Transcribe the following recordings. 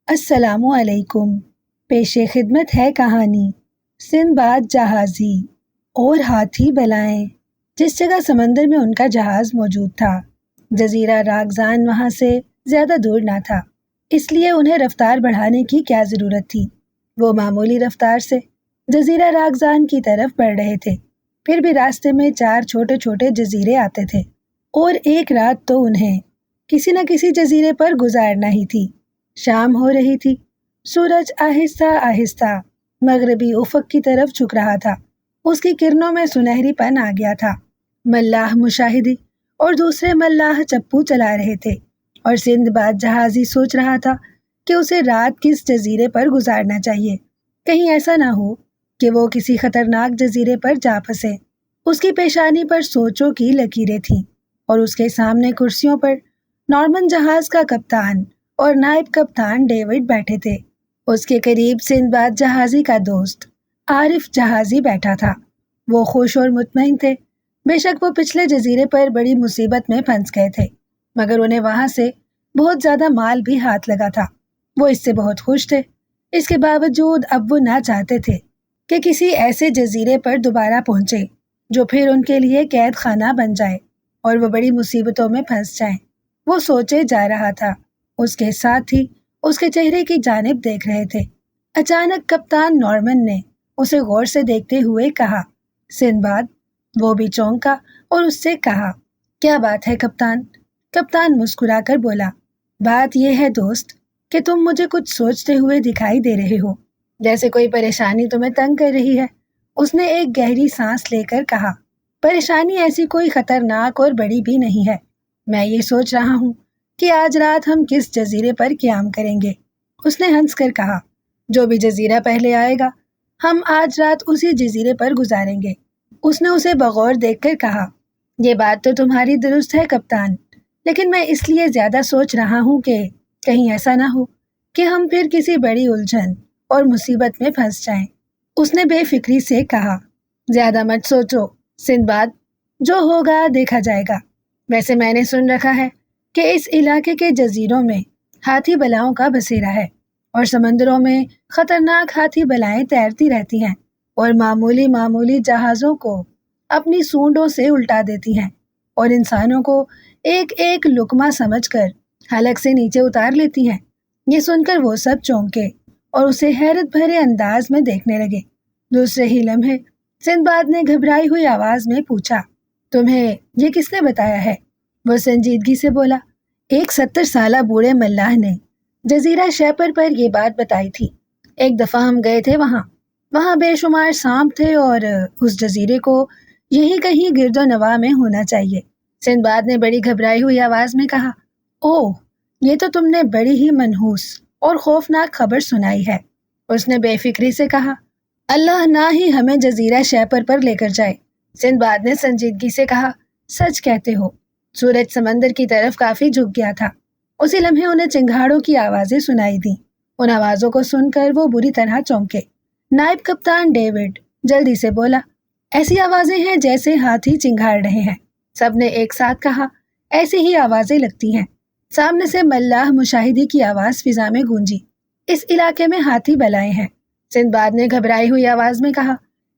السلام علیکم۔ پیش خدمت ہے کہانی سندباد جہازی اور ہاتھی بلائیں۔ جس جگہ سمندر میں ان کا جہاز موجود تھا، جزیرہ راگزان وہاں سے زیادہ دور نہ تھا، اس لیے انہیں رفتار بڑھانے کی کیا ضرورت تھی۔ وہ معمولی رفتار سے جزیرہ راگزان کی طرف بڑھ رہے تھے، پھر بھی راستے میں 4 چھوٹے چھوٹے جزیرے آتے تھے، اور ایک رات تو انہیں کسی نہ کسی جزیرے پر گزارنا ہی تھی۔ شام ہو رہی تھی، سورج آہستہ آہستہ مغربی افق کی طرف جھک رہا تھا، اس کی کرنوں میں سنہری پن آ گیا تھا۔ ملاح مشاہدی اور دوسرے ملاح چپو چلا رہے تھے، اور سندباد جہازی سوچ رہا تھا کہ اسے رات کس جزیرے پر گزارنا چاہیے، کہیں ایسا نہ ہو کہ وہ کسی خطرناک جزیرے پر جا پھنسے۔ اس کی پیشانی پر سوچوں کی لکیریں تھیں، اور اس کے سامنے کرسیوں پر نارمن جہاز کا کپتان اور نائب کپتان ڈیوڈ بیٹھے تھے۔ اس کے قریب سندباد جہازی کا دوست عارف جہازی بیٹھا تھا۔ وہ خوش اور مطمئن تھے، بے شک وہ پچھلے جزیرے پر بڑی مصیبت میں پھنس گئے تھے، مگر انہیں وہاں سے بہت زیادہ مال بھی ہاتھ لگا تھا۔ وہ اس سے بہت خوش تھے۔ اس کے باوجود اب وہ نہ چاہتے تھے کہ کسی ایسے جزیرے پر دوبارہ پہنچے جو پھر ان کے لیے قید خانہ بن جائے اور وہ بڑی مصیبتوں میں پھنس جائیں۔ وہ سوچے جا رہا تھا، اس کے ساتھ ہی اس کے چہرے کی جانب دیکھ رہے تھے۔ اچانک کپتان نارمن نے اسے غور سے دیکھتے ہوئے کہا، سندباد۔ وہ بھی چونکا اور اس سے کہا، کیا بات ہے کپتان؟ کپتان مسکرا کر بولا، بات یہ ہے دوست کہ تم مجھے کچھ سوچتے ہوئے دکھائی دے رہے ہو، جیسے کوئی پریشانی تمہیں تنگ کر رہی ہے۔ اس نے ایک گہری سانس لے کر کہا، پریشانی ایسی کوئی خطرناک اور بڑی بھی نہیں ہے، میں یہ سوچ رہا ہوں کہ آج رات ہم کس جزیرے پر قیام کریں گے۔ اس نے ہنس کر کہا، جو بھی جزیرہ پہلے آئے گا ہم آج رات اسی جزیرے پر گزاریں گے۔ اس نے اسے بغور دیکھ کر کہا، یہ بات تو تمہاری درست ہے کپتان، لیکن میں اس لیے زیادہ سوچ رہا ہوں کہ کہیں ایسا نہ ہو کہ ہم پھر کسی بڑی الجھن اور مصیبت میں پھنس جائیں۔ اس نے بے فکری سے کہا، زیادہ مت سوچو سندباد، جو ہوگا دیکھا جائے گا۔ ویسے میں نے سن رکھا ہے کہ اس علاقے کے جزیروں میں ہاتھی بلاؤں کا بسیرا ہے، اور سمندروں میں خطرناک ہاتھی بلائیں تیرتی رہتی ہیں اور معمولی جہازوں کو اپنی سونڈوں سے الٹا دیتی ہیں، اور انسانوں کو ایک ایک لقمہ سمجھ کر حلق سے نیچے اتار لیتی ہیں۔ یہ سن کر وہ سب چونکے اور اسے حیرت بھرے انداز میں دیکھنے لگے۔ دوسرے ہی لمحے سندباد نے گھبرائی ہوئی آواز میں پوچھا، تمہیں یہ کس نے بتایا ہے؟ وہ سنجیدگی سے بولا، ایک 70 سالہ بوڑھے ملاح نے جزیرہ شیپر پر یہ بات بتائی تھی۔ ایک دفعہ ہم گئے تھے وہاں بے شمار سانپ تھے، اور اس جزیرے کو یہی کہیں گرد و نواح میں ہونا چاہیے۔ سندباد نے بڑی گھبرائی ہوئی آواز میں کہا، اوہ، یہ تو تم نے بڑی ہی منحوس اور خوفناک خبر سنائی ہے۔ اس نے بے فکری سے کہا، اللہ نہ ہی ہمیں جزیرہ شیپر پر لے کر جائے۔ سندباد نے سنجیدگی سے کہا، سچ کہتے ہو۔ سورج سمندر کی طرف کافی جھک گیا تھا۔ اسی لمحے انہیں چنگھاڑوں کی آوازیں سنائی دیں۔ ان آوازوں کو سن کر وہ بری طرح چونکے۔ نائب کپتان ڈیوڈ جلدی سے بولا، ایسی آوازیں ہیں جیسے ہاتھی چنگھاڑ رہے ہیں۔ سب نے ایک ساتھ کہا، ایسی ہی آوازیں لگتی ہیں۔ سامنے سے ملاح مشاہدی کی آواز فضا میں گونجی، اس علاقے میں ہاتھی بلائیں ہیں۔ سندباد نے گھبرائی ہوئی آواز میں کہا،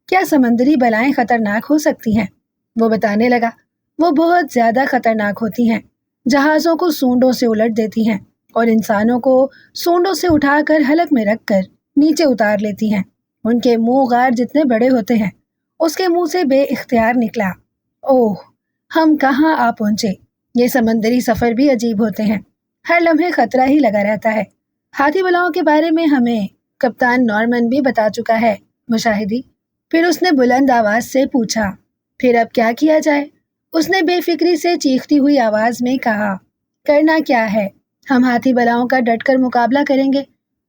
کیا سمندری بلائیں خطرناک ہو سکتی ہیں؟ وہ بتانے لگا، وہ بہت زیادہ خطرناک ہوتی ہیں، جہازوں کو سونڈوں سے الٹ دیتی ہیں اور انسانوں کو سونڈوں سے اٹھا کر حلق میں رکھ کر نیچے اتار لیتی ہیں۔ ان کے منہ غار جتنے بڑے ہوتے ہیں۔ اس کے منہ سے بے اختیار نکلا، اوہ، ہم کہاں آ پہنچے۔ یہ سمندری سفر بھی عجیب ہوتے ہیں، ہر لمحے خطرہ ہی لگا رہتا ہے۔ ہاتھی بلاؤں کے بارے میں ہمیں کپتان نارمن بھی بتا چکا ہے مشاہدی۔ پھر اس نے بلند آواز سے پوچھا، پھر اب کیا کیا جائے؟ اس نے بے فکری سے چیختی ہوئی آواز میں کہا، کرنا کیا ہے، ہم ہاتھی بلاؤں کا ڈٹ کر مقابلہ کریں گے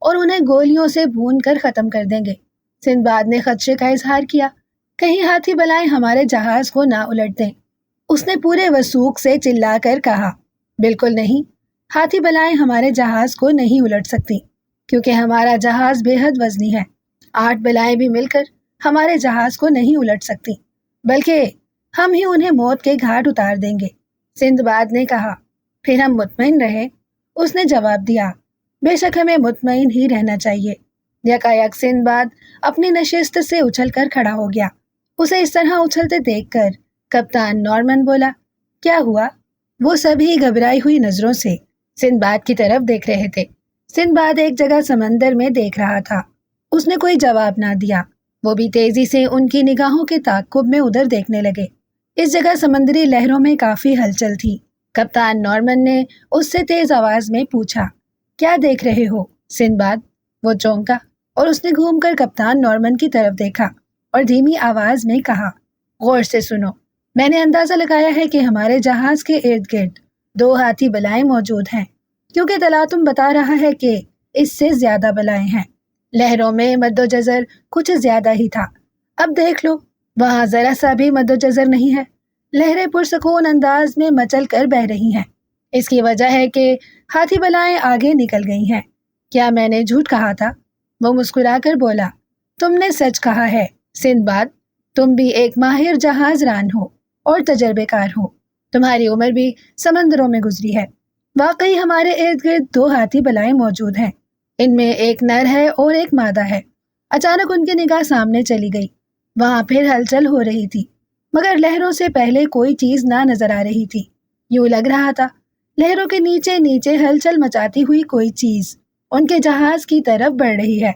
اور انہیں گولیوں سے بھون کر ختم کر دیں گے۔ سندباد نے خدشے کا اظہار کیا، کہیں ہاتھی بلائیں ہمارے جہاز کو نہ الٹ دیں۔ اس نے پورے وثوق سے چلا کر کہا، بالکل نہیں، ہاتھی بلائیں ہمارے جہاز کو نہیں الٹ سکتی، کیونکہ ہمارا جہاز بے حد وزنی ہے۔ 8 بلائیں بھی مل کر ہمارے جہاز کو نہیں الٹ سکتی، بلکہ ہم ہی انہیں موت کے گھاٹ اتار دیں گے۔ سندباد نے کہا، پھر ہم مطمئن رہے۔ اس نے جواب دیا، بے شک ہمیں مطمئن ہی رہنا چاہیے۔ یکایک سندباد اپنی نشست سے اچھل کر کھڑا ہو گیا۔ اسے اس طرح اچھلتے دیکھ کر کپتان نارمن بولا، کیا ہوا؟ وہ سبھی گھبرائی ہوئی نظروں سے سندباد کی طرف دیکھ رہے تھے۔ سندباد ایک جگہ سمندر میں دیکھ رہا تھا۔ اس نے کوئی جواب نہ دیا۔ وہ بھی تیزی سے ان کی نگاہوں کے تعاقب میں ادھر دیکھنے لگے۔ اس جگہ سمندری لہروں میں کافی ہلچل تھی۔ کپتان نارمن نے اس سے تیز آواز میں پوچھا، کیا دیکھ رہے ہو سندباد؟ وہ چونکا اور اس نے گھوم کر کپتان نارمن کی طرف دیکھا اور دھیمی آواز میں کہا، غور سے سنو، میں نے اندازہ لگایا ہے کہ ہمارے جہاز کے ارد گرد 2 ہاتھی بلائیں موجود ہیں، کیونکہ تلاتم بتا رہا ہے کہ اس سے زیادہ بلائیں ہیں۔ لہروں میں مد و جزر کچھ زیادہ ہی تھا۔ اب دیکھ لو، وہاں ذرا سا بھی مد و جزر نہیں ہے۔ لہریں پرسکون انداز میں مچل کر بہہ رہی ہیں۔ اس کی وجہ ہے کہ ہاتھی بلائیں آگے نکل گئی ہیں۔ کیا میں نے جھوٹ کہا تھا؟ وہ مسکرا کر بولا، تم نے سچ کہا ہے سندباد، تم بھی ایک ماہر جہاز ران ہو اور تجربے کار ہو۔ تمہاری عمر بھی سمندروں میں گزری ہے۔ واقعی ہمارے ارد گرد 2 ہاتھی بلائیں موجود ہیں۔ ان میں ایک نر ہے اور ایک مادہ ہے۔ اچانک ان کی نگاہ سامنے چلی گئی۔ وہاں پھر ہلچل ہو رہی تھی، مگر لہروں سے پہلے کوئی چیز نہ نظر آ رہی تھی۔ یوں لگ رہا تھا لہروں کے نیچے نیچے ہلچل مچاتی ہوئی کوئی چیز ان کے جہاز کی طرف بڑھ رہی ہے۔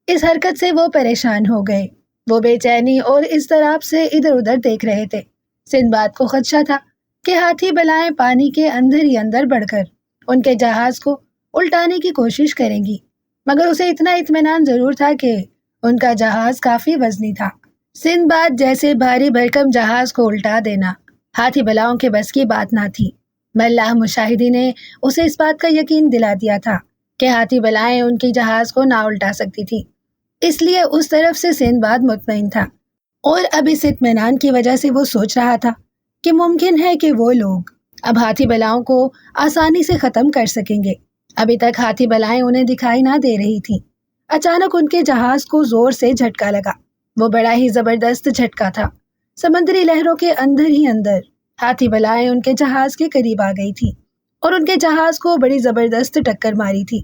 اس حرکت سے وہ پریشان ہو گئے۔ وہ بے چینی اور اضطراب سے ادھر ادھر دیکھ رہے تھے۔ سندباد کو خدشہ تھا کہ ہاتھی بلائیں پانی کے اندر ہی اندر بڑھ کر ان کے جہاز کو الٹانے کی کوشش کریں گی، مگر اسے اتنا اطمینان ضرور تھا کہ ان کا جہاز کافی وزنی تھا۔ سندباد جیسے بھاری بھرکم جہاز کو الٹا دینا ہاتھی بلاؤں کے بس کی بات نہ تھی۔ ملاح مشاہدی نے اسے اس بات کا یقین دلا دیا تھا کہ ہاتھی بلائیں ان کی جہاز کو نہ الٹا سکتی تھی، اس لیے اس طرف سے سندباد مطمئن تھا۔ اور اب اس اطمینان کی وجہ سے وہ سوچ رہا تھا کہ ممکن ہے کہ وہ لوگ اب ہاتھی بلاؤں کو آسانی سے ختم کر سکیں گے۔ ابھی تک ہاتھی بلائیں انہیں دکھائی نہ دے رہی تھیں۔ اچانک ان کے جہاز کو زور سے جھٹکا لگا۔ وہ بڑا ہی زبردست جھٹکا تھا۔ سمندری لہروں کے اندر ہی اندر ہاتھی بلائیں ان کے جہاز کے قریب آ گئی تھی اور ان کے جہاز کو بڑی زبردست ٹکر ماری تھی۔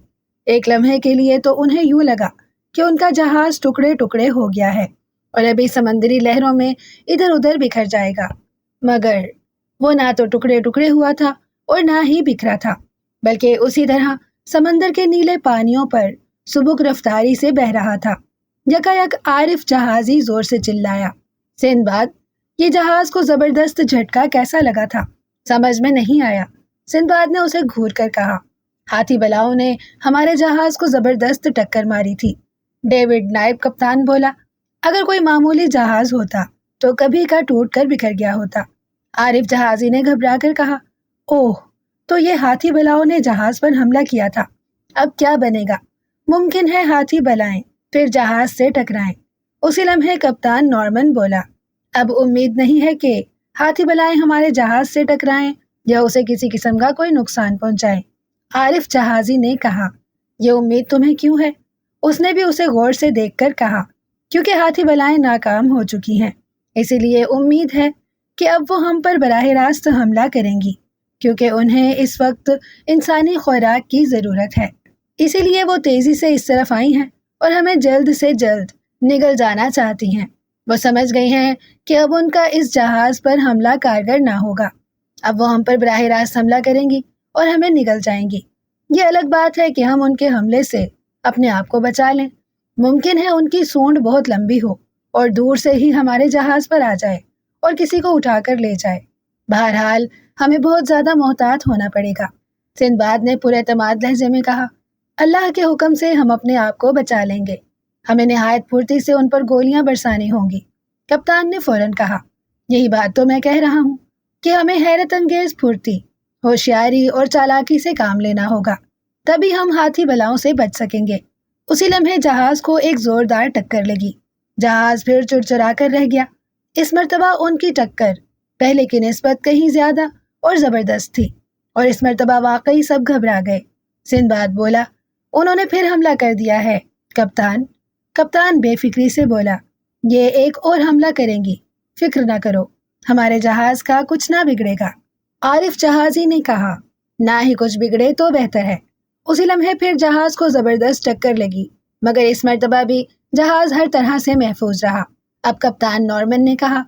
ایک لمحے کے لیے تو انہیں یوں لگا کہ ان کا جہاز ٹکڑے ٹکڑے ہو گیا ہے اور ابھی سمندری لہروں میں ادھر ادھر بکھر جائے گا، مگر وہ نہ تو ٹکڑے ٹکڑے ہوا تھا اور نہ ہی بکھرا تھا، بلکہ اسی طرح سمندر کے نیلے پانیوں پر سبک رفتاری سے بہہ رہا تھا۔ یکایک عارف جہازی زور سے چلایا، سندباد، یہ جہاز کو زبردست جھٹکا کیسا لگا تھا؟ سمجھ میں نہیں آیا۔ سندباد نے اسے گھور کر کہا، ہاتھی بلاؤں نے ہمارے جہاز کو زبردست ٹکر ماری تھی۔ ڈیوڈ نائب کپتان بولا، اگر کوئی معمولی جہاز ہوتا تو کبھی کا ٹوٹ کر بکھر گیا ہوتا۔ عارف جہازی نے گھبرا کر کہا، اوہ، تو یہ ہاتھی بلاؤں نے جہاز پر حملہ کیا تھا۔ اب کیا بنے گا؟ ممکن ہے ہاتھی بلائیں پھر جہاز سے ٹکرائیں۔ اسی لمحے کپتان نارمن بولا، اب امید نہیں ہے کہ ہاتھی بلائیں ہمارے جہاز سے ٹکرائیں یا اسے کسی قسم کا کوئی نقصان پہنچائیں۔ عارف جہازی نے کہا، یہ امید تمہیں کیوں ہے؟ اس نے بھی اسے غور سے دیکھ کر کہا، کیونکہ ہاتھی بلائیں ناکام ہو چکی ہیں، اسی لیے امید ہے کہ اب وہ ہم پر براہ راست حملہ کریں گی، کیونکہ انہیں اس وقت انسانی خوراک کی ضرورت ہے۔ اسی لیے وہ تیزی سے اس طرف آئی ہیں اور ہمیں جلد سے جلد نگل جانا چاہتی ہیں۔ وہ سمجھ گئی ہیں کہ اب ان کا اس جہاز پر حملہ کارگر نہ ہوگا۔ اب وہ ہم پر براہ راست حملہ کریں گی اور ہمیں نگل جائیں گی۔ یہ الگ بات ہے کہ ہم ان کے حملے سے اپنے آپ کو بچا لیں۔ ممکن ہے ان کی سونڈ بہت لمبی ہو اور دور سے ہی ہمارے جہاز پر آ جائے اور کسی کو اٹھا کر لے جائے۔ بہرحال ہمیں بہت زیادہ محتاط ہونا پڑے گا۔ سندباد نے پر اعتماد لہجے میں کہا، اللہ کے حکم سے ہم اپنے آپ کو بچا لیں گے۔ ہمیں نہایت پھرتی سے ان پر گولیاں برسانی ہوں گی۔ کپتان نے فوراً کہا، یہی بات تو میں کہہ رہا ہوں کہ ہمیں حیرت انگیز پھرتی، ہوشیاری اور چالاکی سے کام لینا ہوگا، تبھی ہم ہاتھی بلاؤں سے بچ سکیں گے۔ اسی لمحے جہاز کو ایک زوردار ٹکر لگی۔ جہاز پھر چرچرا کر رہ گیا۔ اس مرتبہ ان کی ٹکر پہلے کی نسبت کہیں زیادہ اور زبردست تھی، اور اس مرتبہ واقعی سب گھبرا گئے۔ سندباد بولا، انہوں نے پھر حملہ کر دیا ہے کپتان۔ کپتان بے فکری سے بولا، یہ ایک اور حملہ کریں گی، فکر نہ کرو، ہمارے جہاز کا کچھ نہ بگڑے گا۔ عارف جہازی نے کہا، نہ ہی کچھ بگڑے تو بہتر ہے۔ اسی لمحے پھر جہاز کو زبردست ٹکر لگی، مگر اس مرتبہ بھی جہاز ہر طرح سے محفوظ رہا۔ اب کپتان نارمن نے کہا،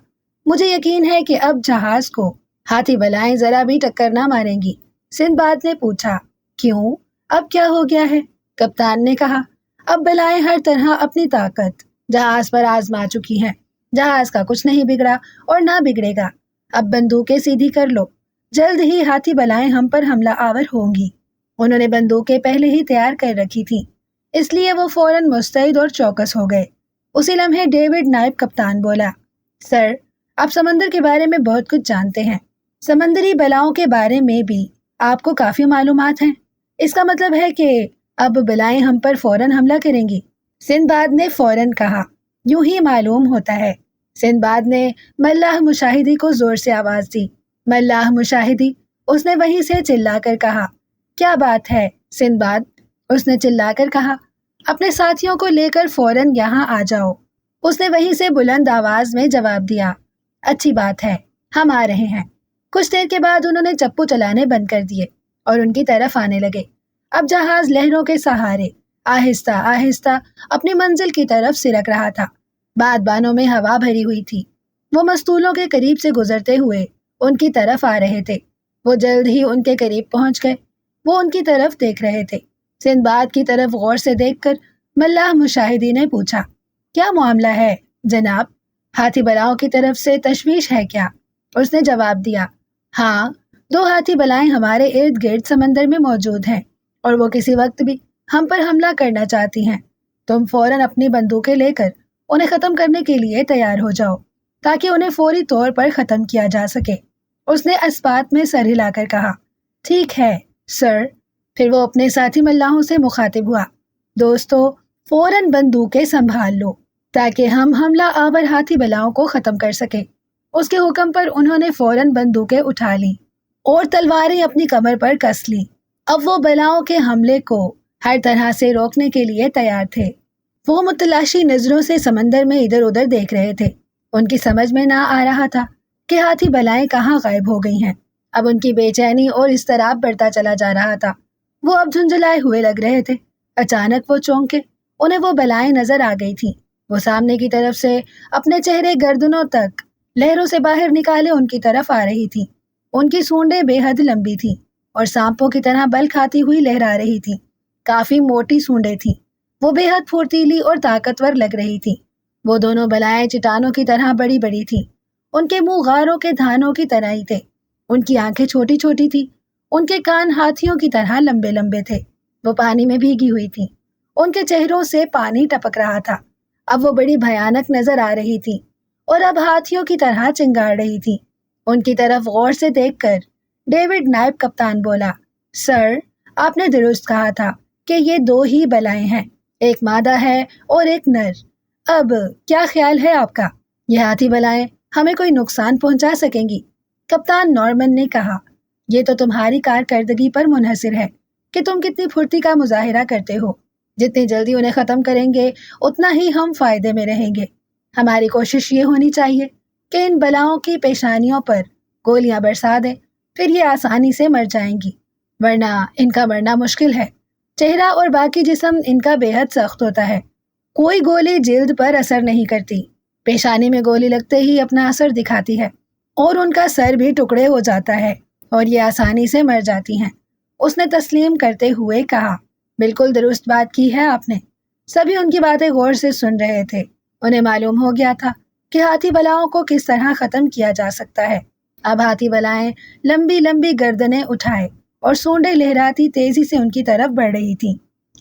مجھے یقین ہے کہ اب جہاز کو ہاتھی بلائیں ذرا بھی ٹکر نہ ماریں گی۔ سندباد نے پوچھا، کیوں؟ اب کیا ہو گیا ہے؟ کپتان نے کہا، اب بلائیں ہر طرح اپنی طاقت جہاز پر آزما چکی ہیں۔ جہاز کا کچھ نہیں بگڑا اور نہ بگڑے گا۔ اب بندوقیں سیدھی کر لو، جلد ہی ہاتھی بلائیں ہم پر حملہ آور ہوں گی۔ انہوں نے بندوقیں پہلے ہی تیار کر رکھی تھیں، اس لیے وہ فوراً مستعد اور چوکس ہو گئے۔ اسی لمحے ڈیوڈ نائب کپتان بولا، سر، آپ سمندر کے بارے میں بہت کچھ جانتے ہیں۔ سمندری بلاؤں کے بارے میں بھی آپ کو کافی معلومات ہیں۔ اس کا مطلب ہے کہ اب بلائیں ہم پر فوراً حملہ کریں گی؟ سندباد نے فوراً کہا، یوں ہی معلوم ہوتا ہے۔ سندباد نے ملاح مشاہدی کو زور سے آواز دی۔ ملاح مشاہدی، اس نے وہیں سے چلا کر کہا۔ کیا بات ہے سندباد، اس نے چلا کر کہا، اپنے ساتھیوں کو لے کر فوراً یہاں آ جاؤ۔ اس نے وہیں سے بلند آواز میں جواب دیا، اچھی بات ہے، ہم آ رہے ہیں۔ کچھ دیر کے بعد انہوں نے چپو چلانے بند کر دیے اور ان کی طرف آنے لگے۔ اب جہاز لہروں کے سہارے آہستہ آہستہ اپنی منزل کی طرف سرک رہا تھا۔ بادبانوں میں ہوا بھری ہوئی تھی۔ وہ مستولوں کے قریب سے گزرتے ہوئے ان کی طرف آ رہے تھے۔ وہ جلد ہی ان کے قریب پہنچ گئے۔ وہ ان کی طرف دیکھ رہے تھے۔ سندباد کی طرف غور سے دیکھ کر ملاح مشاہدی نے پوچھا، کیا معاملہ ہے جناب؟ ہاتھی بلاؤں کی طرف سے تشویش ہے کیا؟ اس نے جواب دیا، ہاں، 2 ہاتھی بلائیں ہمارے ارد گرد سمندر میں موجود ہیں اور وہ کسی وقت بھی ہم پر حملہ کرنا چاہتی ہیں۔ تم فوراً اپنی بندوقیں لے کر انہیں ختم کرنے کے لیے تیار ہو جاؤ تاکہ انہیں فوری طور پر ختم کیا جا سکے۔ اس نے اسپات میں سر ہلا کر کہا، ٹھیک ہے سر۔ پھر وہ اپنے ساتھی ملاحوں سے مخاطب ہوا، دوستو، فوراً بندوقیں سنبھال لو تاکہ ہم حملہ آور ہاتھی بلاؤں کو ختم کر سکیں۔ اس کے حکم پر انہوں نے فوراً بندوقیں اٹھا لیں اور تلواریں اپنی کمر پر کس لیں۔ اب وہ بلاؤں کے حملے کو ہر طرح سے روکنے کے لیے تیار تھے۔ وہ متلاشی نظروں سے سمندر میں ادھر ادھر دیکھ رہے تھے۔ ان کی سمجھ میں نہ آ رہا تھا کہ ہاتھی بلائیں کہاں غائب ہو گئی ہیں۔ اب ان کی بے چینی اور اضطراب بڑھتا چلا جا رہا تھا۔ وہ اب جھنجھلائے ہوئے لگ رہے تھے۔ اچانک وہ چونکے، انہیں وہ بلائیں نظر آ گئی تھیں۔ وہ سامنے کی طرف سے اپنے چہرے گردنوں تک لہروں سے باہر نکالے ان کی طرف آ رہی تھیں۔ ان کی سونڈیں بے حد لمبی تھیں اور سانپوں کی طرح بل کھاتی ہوئی لہرا رہی تھیں۔ کافی موٹی سونڈیں تھیں۔ وہ بے حد پھرتیلی اور طاقتور لگ رہی تھیں۔ وہ دونوں بلائیں چٹانوں کی طرح بڑی بڑی تھیں۔ ان کے منہ غاروں کے دھانوں کی طرح ہی تھے۔ ان کی آنکھیں چھوٹی چھوٹی تھیں۔ ان کے کان ہاتھیوں کی طرح لمبے لمبے تھے۔ وہ پانی میں بھیگی ہوئی تھیں۔ ان کے چہروں سے پانی ٹپک رہا تھا۔ اب وہ بڑی بھیانک نظر آ رہی تھیں اور اب ہاتھیوں کی طرح چنگاڑ رہی تھیں۔ ان کی طرف غور سے دیکھ کر ڈیوڈ نائب کپتان بولا، سر، آپ نے درست کہا تھا کہ یہ 2 ہی بلائیں ہیں، ایک مادہ ہے اور ایک نر۔ اب کیا خیال ہے آپ کا؟ یہ ہاتھی بلائیں ہمیں کوئی نقصان پہنچا سکیں گی؟ کپتان نارمن نے کہا، یہ تو تمہاری کارکردگی پر منحصر ہے کہ تم کتنی پھرتی کا مظاہرہ کرتے ہو۔ جتنی جلدی انہیں ختم کریں گے اتنا ہی ہم فائدے میں رہیں گے۔ ہماری کوشش یہ ہونی چاہیے کہ ان بلاؤں کی پیشانیوں پر گولیاں برسا دیں، پھر یہ آسانی سے مر جائیں گی، ورنہ ان کا مرنا مشکل ہے۔ چہرہ اور باقی جسم ان کا بے حد سخت ہوتا ہے۔ کوئی گولی جلد پر اثر نہیں کرتی۔ پیشانی میں گولی لگتے ہی اپنا اثر دکھاتی ہے اور ان کا سر بھی ٹکڑے ہو جاتا ہے اور یہ آسانی سے مر جاتی ہیں۔ اس نے تسلیم کرتے ہوئے کہا، بالکل درست بات کی ہے آپ نے۔ سبھی ان کی باتیں غور سے سن رہے تھے۔ انہیں معلوم ہو گیا تھا کہ ہاتھی بلاؤں کو کس طرح ختم کیا جا سکتا ہے۔ اب ہاتھی بلائیں لمبی لمبی گردنیں اٹھائے اور سونڈیں لہراتی تیزی سے ان کی طرف بڑھ رہی تھیں۔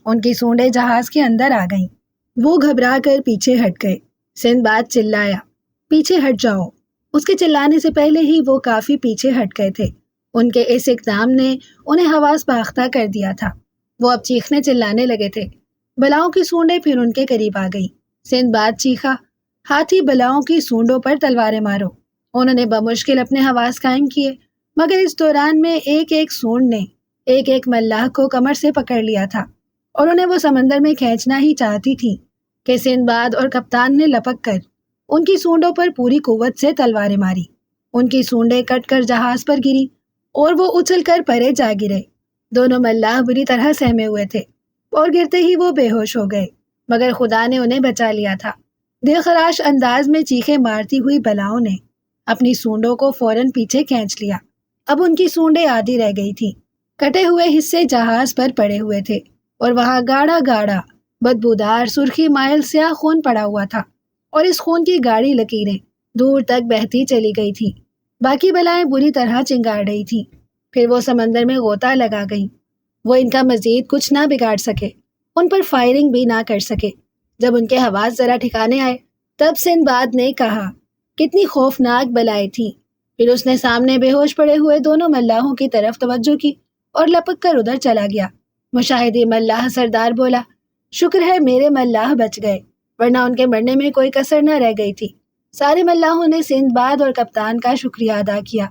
ان کی سونڈیں جہاز کے اندر آ گئیں۔ وہ گھبرا کر پیچھے ہٹ گئے۔ سندباد چلایا، پیچھے ہٹ جاؤ۔ اس کے چلانے سے پہلے ہی وہ کافی پیچھے ہٹ گئے تھے۔ ان کے اس اقدام نے انہیں حواس باختہ کر دیا تھا۔ وہ اب چیخنے چلانے لگے تھے۔ بلاؤں کی سونڈیں پھر ان کے قریب آ گئیں۔ سندباد چیخا، ہاتھی بلاؤں کی سونڈوں پر تلواریں مارو۔ انہوں نے بمشکل اپنے حواس قائم کیے، مگر اس دوران میں ایک ایک سونڈ نے ایک ایک ملاح کو کمر سے پکڑ لیا تھا اور انہیں وہ سمندر میں کھینچنا ہی چاہتی تھی کہ سندباد اور کپتان نے لپک کر ان کی سونڈوں پر پوری قوت سے تلواریں ماری۔ ان کی سونڈیں کٹ کر جہاز پر گری اور وہ اچھل کر پرے جا گرے۔ دونوں ملاح بری طرح سہمے ہوئے تھے اور گرتے ہی وہ بے ہوش ہو گئے، مگر خدا نے انہیں بچا لیا تھا۔ دل خراش انداز میں چیخیں مارتی ہوئی بلاؤں نے اپنی سونڈوں کو فوراً پیچھے کھینچ لیا۔ اب ان کی سونڈیں آدھی رہ گئی تھیں۔ کٹے ہوئے حصے جہاز پر پڑے ہوئے تھے اور وہاں گاڑھا گاڑھا بدبودار سرخی مائل سیاہ خون پڑا ہوا تھا، اور اس خون کی گاڑھی لکیریں دور تک بہتی چلی گئی تھیں۔ باقی بلائیں بری طرح چنگاڑ رہی تھیں، پھر وہ سمندر میں غوطہ لگا گئیں۔ وہ ان کا مزید کچھ نہ بگاڑ سکے، ان پر فائرنگ بھی نہ کر سکے۔ جب ان کے حواس ذرا ٹھکانے آئے تب سندباد نے کہا، کتنی خوفناک بلائیں تھیں۔ پھر اس نے سامنے بے ہوش پڑے ہوئے دونوں ملاحوں کی طرف توجہ کی اور لپک کر ادھر چلا گیا۔ مشاہدی ملاح سردار بولا، شکر ہے میرے ملاح بچ گئے، ورنہ ان کے مرنے میں کوئی کسر نہ رہ گئی تھی۔ سارے ملاحوں نے سندباد اور کپتان کا شکریہ ادا کیا۔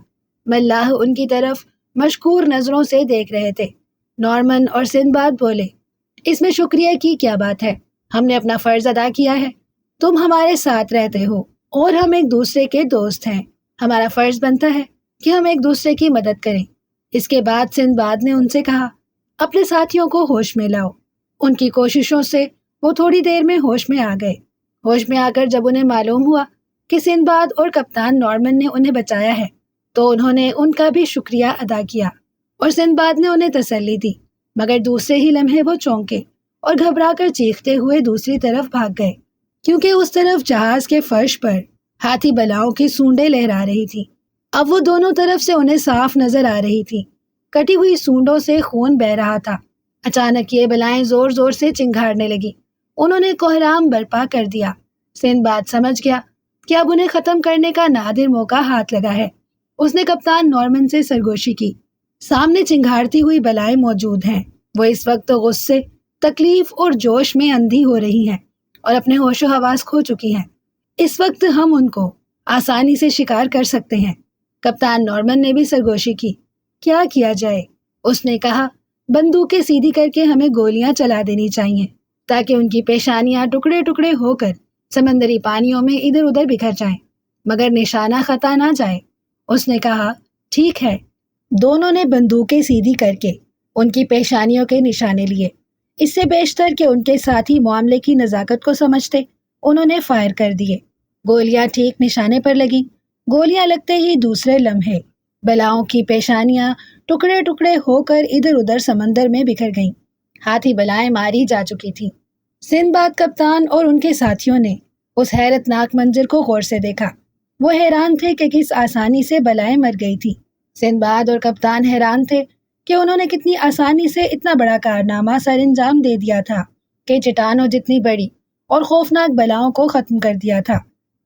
ملاح ان کی طرف مشکور نظروں سے دیکھ رہے تھے۔ نارمن اور سندباد بولے، اس میں شکریہ کی کیا بات ہے؟ ہم نے اپنا فرض ادا کیا ہے۔ تم ہمارے ساتھ رہتے ہو اور ہم ایک دوسرے کے دوست ہیں، ہمارا فرض بنتا ہے کہ ہم ایک دوسرے کی مدد کریں۔ اس کے بعد سندباد نے ان سے کہا، اپنے ساتھیوں کو ہوش میں لاؤ۔ ان کی کوششوں سے وہ تھوڑی دیر میں ہوش میں آ گئے۔ ہوش میں آ کر جب انہیں معلوم ہوا کہ سندباد اور کپتان نارمن نے انہیں بچایا ہے تو انہوں نے ان کا بھی شکریہ ادا کیا اور سندباد نے انہیں تسلی دی، مگر دوسرے ہی لمحے وہ چونکے اور گھبرا کر چیختے ہوئے دوسری طرف بھاگ گئے، کیونکہ اس طرف جہاز کے فرش پر ہاتھی بلاؤں کی سونڈیں لہرا رہی تھی۔ اب وہ دونوں طرف سے انہیں صاف نظر آ رہی تھی۔ کٹی ہوئی سونڈوں سے خون بہہ رہا تھا۔ اچانک یہ بلائیں زور زور سے چنگھاڑنے لگی۔ انہوں نے کوہرام برپا کر دیا۔ سندباد سمجھ گیا کہ اب انہیں ختم کرنے کا نادر موقع ہاتھ لگا ہے۔ اس نے کپتان نارمن سے سرگوشی کی، سامنے چنگھاڑتی ہوئی بلائیں موجود ہیں، وہ اس وقت غصے، تکلیف اور جوش میں اندھی ہو رہی ہیں اور اپنے ہوش و حواس کھو چکی ہیں۔ اس وقت ہم ان کو آسانی سے شکار کر سکتے ہیں۔ کپتان نارمن نے بھی سرگوشی کی۔ کیا کیا جائے؟ اس نے کہا، بندوقیں سیدھی کر کے ہمیں گولیاں چلا دینی چاہیے تاکہ ان کی پیشانیاں ٹکڑے ٹکڑے ہو کر سمندری پانیوں میں ادھر ادھر بکھر جائیں، مگر نشانہ خطا نہ جائے۔ اس نے کہا، ٹھیک ہے۔ دونوں نے بندوقیں سیدھی کر کے ان کی پیشانیوں کے نشانے لیے۔ اس سے بیشتر کہ ان کے ساتھی معاملے کی نزاکت کو سمجھتے، انہوں نے فائر کر دیے۔ گولیاں ٹھیک نشانے پر لگیں۔ گولیاں لگتے ہی دوسرے لمحے بلاؤں کی پیشانیاں ٹکڑے ٹکڑے ہو کر ادھر ادھر سمندر میں بکھر گئیں۔ ہاتھی بلائیں ماری جا چکی تھیں۔ سندباد کپتان اور ان کے ساتھیوں نے اس حیرت ناک منظر کو غور سے دیکھا۔ وہ حیران تھے کہ کس آسانی سے بلائیں مر گئی تھی۔ سندباد اور کپتان حیران تھے کہ انہوں نے کتنی آسانی سے اتنا بڑا کارنامہ سر انجام دے دیا تھا کہ چٹانوں جتنی بڑی اور خوفناک بلاؤں کو ختم کر دیا تھا۔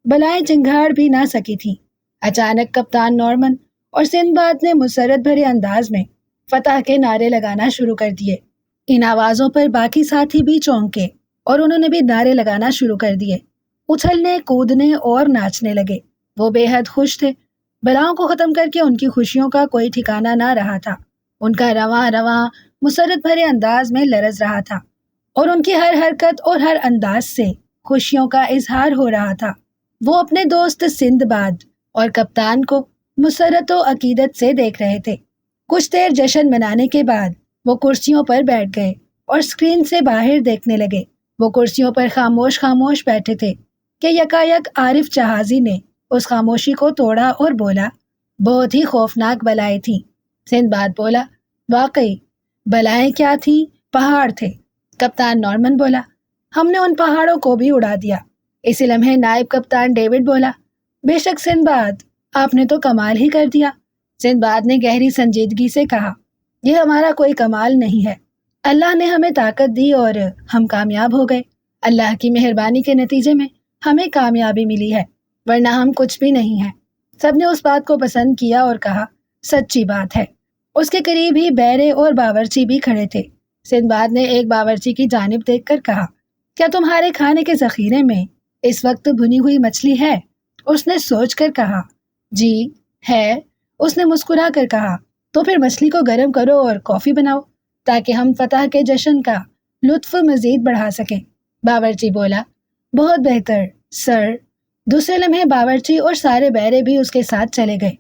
بلائیں چنگھاڑ بھی نہ سکی تھیں۔ اچانک کپتان نارمن اور سندباد نے مسرت بھرے انداز میں فتح کے نعرے لگانا شروع کر دیے۔ ان آوازوں پر باقی ساتھی بھی چونکے اور انہوں نے بھی نعرے لگانا شروع کر دیے، اچھلنے کودنے اور ناچنے لگے۔ وہ بے حد خوش تھے۔ بلاؤں کو ختم کر کے ان کی خوشیوں کا کوئی ٹھکانہ نہ رہا تھا۔ ان کا رواں رواں مسرت بھرے انداز میں لرز رہا تھا اور ان کی ہر حرکت اور ہر انداز سے خوشیوں کا اظہار ہو رہا تھا۔ وہ اپنے دوست سندباد اور کپتان کو مسرت و عقیدت سے دیکھ رہے تھے۔ کچھ دیر جشن منانے کے بعد وہ کرسیوں پر بیٹھ گئے اور اسکرین سے باہر دیکھنے لگے۔ وہ کرسیوں پر خاموش خاموش بیٹھے تھے کہ یکایک عارف جہازی نے اس خاموشی کو توڑا اور بولا، بہت ہی خوفناک بلائیں تھیں۔ سندباد بولا، واقعی بلائیں کیا تھیں؟ پہاڑ تھے۔ کپتان نارمن بولا، ہم نے ان پہاڑوں کو بھی اڑا دیا۔ اسی لمحے نائب کپتان ڈیوڈ بولا، بے شک سندباد، آپ نے تو کمال ہی کر دیا۔ سندباد نے گہری سنجیدگی سے کہا، یہ ہمارا کوئی کمال نہیں ہے، اللہ نے ہمیں طاقت دی اور ہم کامیاب ہو گئے۔ اللہ کی مہربانی کے نتیجے میں ہمیں کامیابی ملی ہے، ورنہ ہم کچھ بھی نہیں ہیں۔ سب نے اس بات کو پسند کیا اور کہا، سچی بات ہے۔ اس کے قریب ہی بیرے اور باورچی بھی کھڑے تھے۔ سندباد نے ایک باورچی کی جانب دیکھ کر کہا، کیا تمہارے کھانے کے ذخیرے میں اس وقت بھنی ہوئی مچھلی ہے؟ اس نے سوچ کر کہا، جی ہے۔ اس نے مسکرا کر کہا، تو پھر مچھلی کو گرم کرو اور کافی بناؤ تاکہ ہم فتح کے جشن کا لطف مزید بڑھا سکیں۔ باورچی بولا، بہت بہتر سر۔ دوسرے لمحے باورچی اور سارے بیرے بھی اس کے ساتھ چلے گئے۔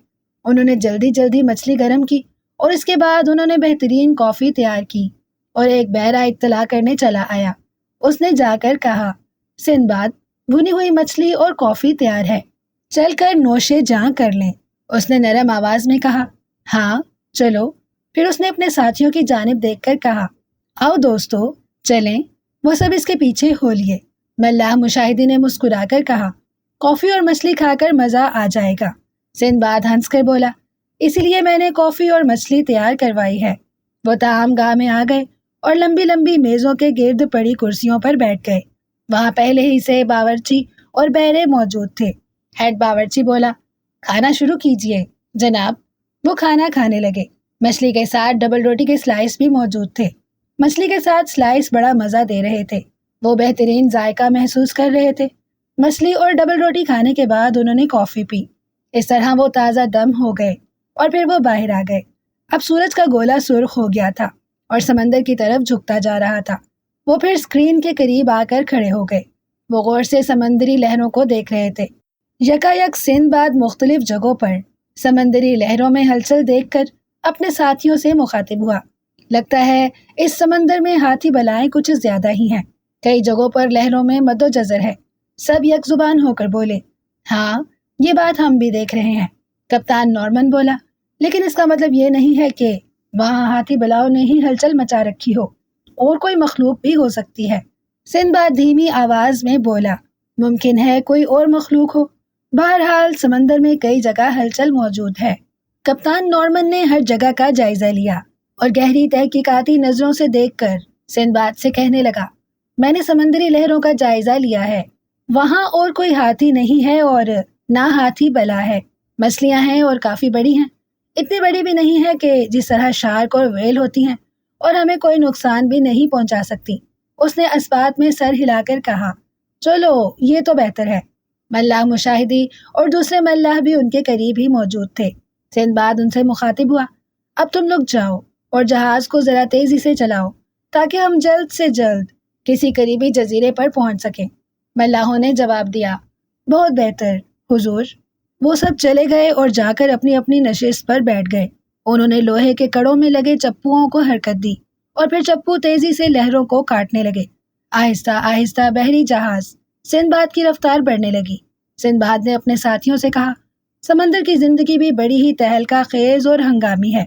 انہوں نے جلدی جلدی مچھلی گرم کی اور اس کے بعد انہوں نے بہترین کافی تیار کی اور ایک بہرا اطلاع کرنے چلا آیا۔ اس نے جا کر کہا، سندباد، بھنی ہوئی مچھلی اور کافی تیار ہے، چل کر نوشے جاں کر لیں۔ اس نے نرم آواز میں کہا، ہاں چلو۔ پھر اس نے اپنے ساتھیوں کی جانب دیکھ کر کہا، آؤ دوستو چلیں۔ وہ سب اس کے پیچھے ہو لیے۔ ملاح مشاہدی نے مسکرا کر کہا، کافی اور مچھلی کھا کر مزہ آ جائے گا۔ سندباد ہنس کر بولا، اسی لیے میں نے کافی اور مچھلی تیار کروائی ہے۔ وہ طعام گاہ میں آ گئے اور لمبی لمبی میزوں کے گرد پڑی کرسیوں پر بیٹھ گئے۔ وہاں پہلے ہی سے باورچی اور بہرے موجود تھے۔ ہیڈ باورچی بولا، کھانا شروع کیجیے جناب۔ وہ کھانا کھانے لگے۔ مچھلی کے ساتھ ڈبل روٹی کے سلائس بھی موجود تھے۔ مچھلی کے ساتھ سلائس بڑا مزہ دے رہے تھے۔ وہ بہترین ذائقہ محسوس کر رہے تھے۔ مچھلی اور ڈبل روٹی کھانے کے بعد انہوں نے کافی پی۔ اس طرح وہ تازہ دم ہو گئے اور پھر وہ باہر آ گئے۔ اب سورج کا گولا سرخ ہو گیا تھا اور سمندر کی طرف جھکتا جا رہا تھا۔ وہ پھر اسکرین کے قریب آ کر کھڑے ہو گئے۔ وہ غور سے سمندری لہروں کو دیکھ رہے تھے۔ یکایک سندباد مختلف جگہوں پر سمندری لہروں میں ہلچل دیکھ کر اپنے ساتھیوں سے مخاطب ہوا، لگتا ہے اس سمندر میں ہاتھی بلائیں کچھ زیادہ ہی ہیں۔ کئی جگہوں پر لہروں میں مد و جزر ہے۔ سب یک زبان ہو کر بولے، ہاں یہ بات ہم بھی دیکھ رہے ہیں۔ کپتان نارمن بولا، لیکن اس کا مطلب یہ نہیں ہے کہ وہاں ہاتھی بلاؤں نے ہی ہلچل مچا رکھی ہو، اور کوئی مخلوق بھی ہو سکتی ہے۔ سندباد دھیمی آواز میں بولا، ممکن ہے کوئی اور مخلوق ہو، بہرحال سمندر میں کئی جگہ ہلچل موجود ہے۔ کپتان نارمن نے ہر جگہ کا جائزہ لیا اور گہری تحقیقاتی نظروں سے دیکھ کر سندباد سے کہنے لگا، میں نے سمندری لہروں کا جائزہ لیا ہے، وہاں اور کوئی ہاتھی نہیں ہے اور نہ ہاتھی بلا ہے۔ مچھلیاں ہیں اور کافی بڑی ہیں، اتنی بڑی بھی نہیں ہے کہ جس طرح شارک اور ویل ہوتی ہیں، اور ہمیں کوئی نقصان بھی نہیں پہنچا سکتی۔ اس نے اسبات میں سر ہلا کر کہا، چلو یہ تو بہتر ہے۔ ملاح مشاہدی اور دوسرے ملاح بھی ان کے قریب ہی موجود تھے۔ سندباد ان سے مخاطب ہوا، اب تم لوگ جاؤ اور جہاز کو ذرا تیزی سے چلاؤ تاکہ ہم جلد سے جلد کسی قریبی جزیرے پر پہنچ سکیں۔ ملاحوں نے جواب دیا، بہت بہتر حضور۔ وہ سب چلے گئے اور جا کر اپنی اپنی نشست پر بیٹھ گئے۔ انہوں نے لوہے کے کڑوں میں لگے چپوؤں کو حرکت دی اور پھر چپو تیزی سے لہروں کو کاٹنے لگے۔ آہستہ آہستہ بحری جہاز سندباد کی رفتار بڑھنے لگی۔ سندباد نے اپنے ساتھیوں سے کہا، سمندر کی زندگی بھی بڑی ہی تہلکہ خیز اور ہنگامی ہے،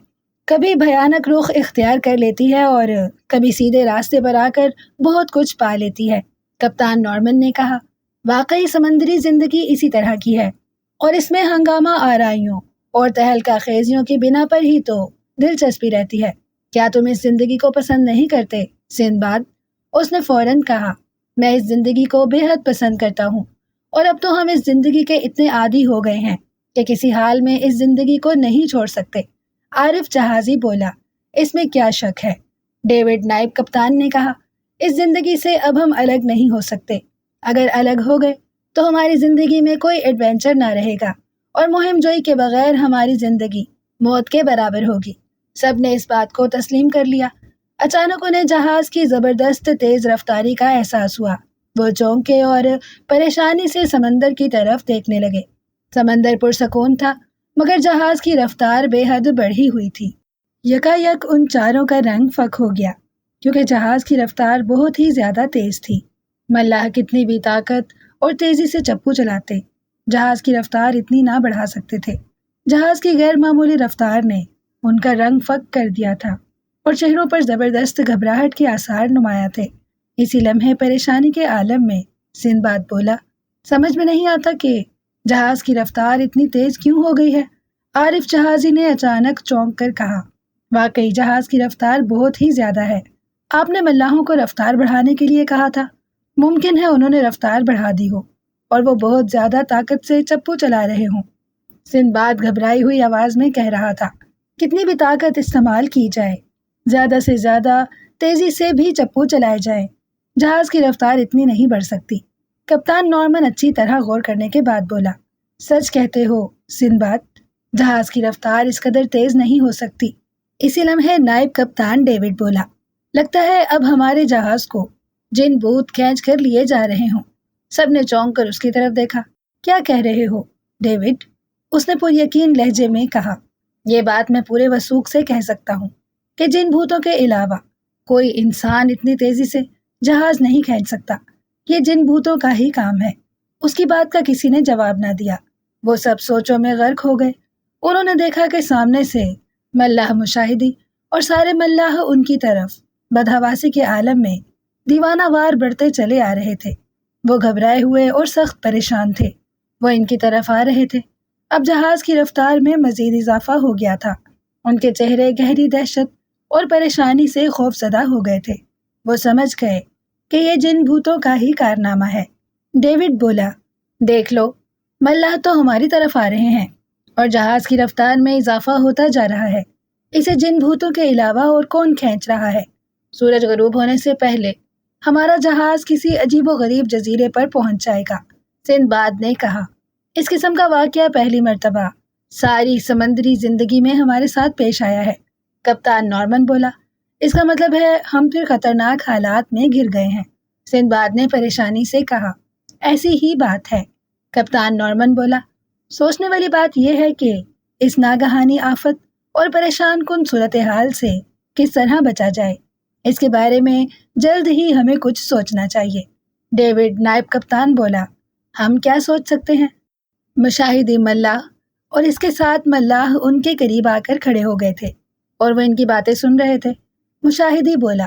کبھی بھیانک رخ اختیار کر لیتی ہے اور کبھی سیدھے راستے پر آ کر بہت کچھ پا لیتی ہے۔ کپتان نارمن نے کہا، واقعی سمندری زندگی اسی طرح کی ہے، اور اس میں ہنگامہ آرائیوں اور تہلکہ خیزیوں کی بنا پر ہی تو دلچسپی رہتی ہے۔ کیا تم اس زندگی کو پسند نہیں کرتے سندباد؟ اس نے فوراً کہا، میں اس زندگی کو بے حد پسند کرتا ہوں، اور اب تو ہم اس زندگی کے اتنے عادی ہو گئے ہیں کہ کسی حال میں اس زندگی کو نہیں چھوڑ سکتے۔ عارف جہازی بولا، اس میں کیا شک ہے؟ ڈیوڈ نائب کپتان نے کہا، اس زندگی سے اب ہم الگ نہیں ہو سکتے۔ اگر الگ ہو گئے تو ہماری زندگی میں کوئی ایڈونچر نہ رہے گا، اور مہم جوئی کے بغیر ہماری زندگی موت کے برابر ہوگی۔ سب نے اس بات کو تسلیم کر لیا۔ اچانک انہیں جہاز کی زبردست تیز رفتاری کا احساس ہوا۔ وہ چونکے اور پریشانی سے سمندر کی طرف دیکھنے لگے۔ سمندر پرسکون تھا، مگر جہاز کی رفتار بے حد بڑھی ہوئی تھی۔ یکایک ان چاروں کا رنگ فک ہو گیا، کیونکہ جہاز کی رفتار بہت ہی زیادہ تیز تھی۔ ملاح کتنی بھی طاقت اور تیزی سے چپو چلاتے، جہاز کی رفتار اتنی نہ بڑھا سکتے تھے۔ جہاز کی غیر معمولی رفتار نے ان کا رنگ فک کر دیا تھا اور چہروں پر زبردست گھبراہٹ کے آثار نمایاں تھے۔ اسی لمحے پریشانی کے عالم میں سندباد بولا، سمجھ میں نہیں آتا کہ جہاز کی رفتار اتنی تیز کیوں ہو گئی ہے۔ عارف جہازی نے اچانک چونک کر کہا، واقعی جہاز کی رفتار بہت ہی زیادہ ہے۔ آپ نے ملاحوں کو رفتار بڑھانے کے لیے کہا تھا، ممکن ہے انہوں نے رفتار بڑھا دی ہو اور وہ بہت زیادہ طاقت سے چپو چلا رہے ہوں۔ سندباد گھبرائی ہوئی آواز میں کہہ رہا تھا، کتنی بھی طاقت استعمال کی جائے، زیادہ سے زیادہ تیزی سے بھی چپو چلائے جائیں، جہاز کی رفتار اتنی نہیں بڑھ سکتی۔ کپتان نارمن اچھی طرح غور کرنے کے بعد بولا، سچ کہتے ہو سندباد، جہاز کی رفتار اس قدر تیز نہیں ہو سکتی۔ اسی لمحے نائب کپتان ڈیوڈ بولا، لگتا ہے اب ہمارے جہاز کو جن بھوت کھینچ کر لیے جا رہے ہوں۔ سب نے چونک کر اس کی طرف دیکھا۔ کیا کہہ رہے ہو ڈیوڈ؟ اس نے پر یقین لہجے میں کہا۔ یہ بات میں پورے وثوق سے کہہ سکتا ہوں کہ جن بھوتوں کے علاوہ کوئی انسان اتنی تیزی سے جہاز نہیں کھینچ سکتا، یہ جن بھوتوں کا ہی کام ہے۔ اس کی بات کا کسی نے جواب نہ دیا۔ وہ سب سوچوں میں غرق ہو گئے۔ انہوں نے دیکھا کہ سامنے سے ملاح مشاہدی اور سارے ملاح ان کی طرف بدحواسی کے عالم میں دیوانہ وار بڑھتے چلے آ رہے تھے۔ وہ گھبرائے ہوئے اور سخت پریشان تھے۔ وہ ان کی طرف آ رہے تھے۔ اب جہاز کی رفتار میں مزید اضافہ ہو گیا تھا۔ ان کے چہرے گہری دہشت اور پریشانی سے خوف زدہ ہو گئے تھے۔ وہ سمجھ گئے کہ یہ جن بھوتوں کا ہی کارنامہ ہے۔ ڈیوڈ بولا، دیکھ لو، ملاح تو ہماری طرف آ رہے ہیں اور جہاز کی رفتار میں اضافہ ہوتا جا رہا ہے۔ اسے جن بھوتوں کے علاوہ اور کون کھینچ رہا ہے؟ سورج غروب ہونے سے پہلے ہمارا جہاز کسی عجیب و غریب جزیرے پر پہنچ جائے گا، سندباد نے کہا۔ اس قسم کا واقعہ پہلی مرتبہ ساری سمندری زندگی میں ہمارے ساتھ پیش آیا ہے، کپتان نارمن بولا۔ اس کا مطلب ہے ہم پھر خطرناک حالات میں گر گئے ہیں، سندباد نے پریشانی سے کہا۔ ایسی ہی بات ہے، کپتان نارمن بولا۔ سوچنے والی بات یہ ہے کہ اس ناگہانی آفت اور پریشان کن صورتحال سے کس طرح بچا جائے۔ اس کے بارے میں جلد ہی ہمیں کچھ سوچنا چاہیے، ڈیوڈ نائب کپتان بولا۔ ہم کیا سوچ سکتے ہیں؟ مشاہدی ملاح اور اس کے ساتھ ملاح ان کے قریب آ کر کھڑے ہو گئے تھے اور وہ ان کی باتیں سن رہے تھے۔ مشاہدی بولا،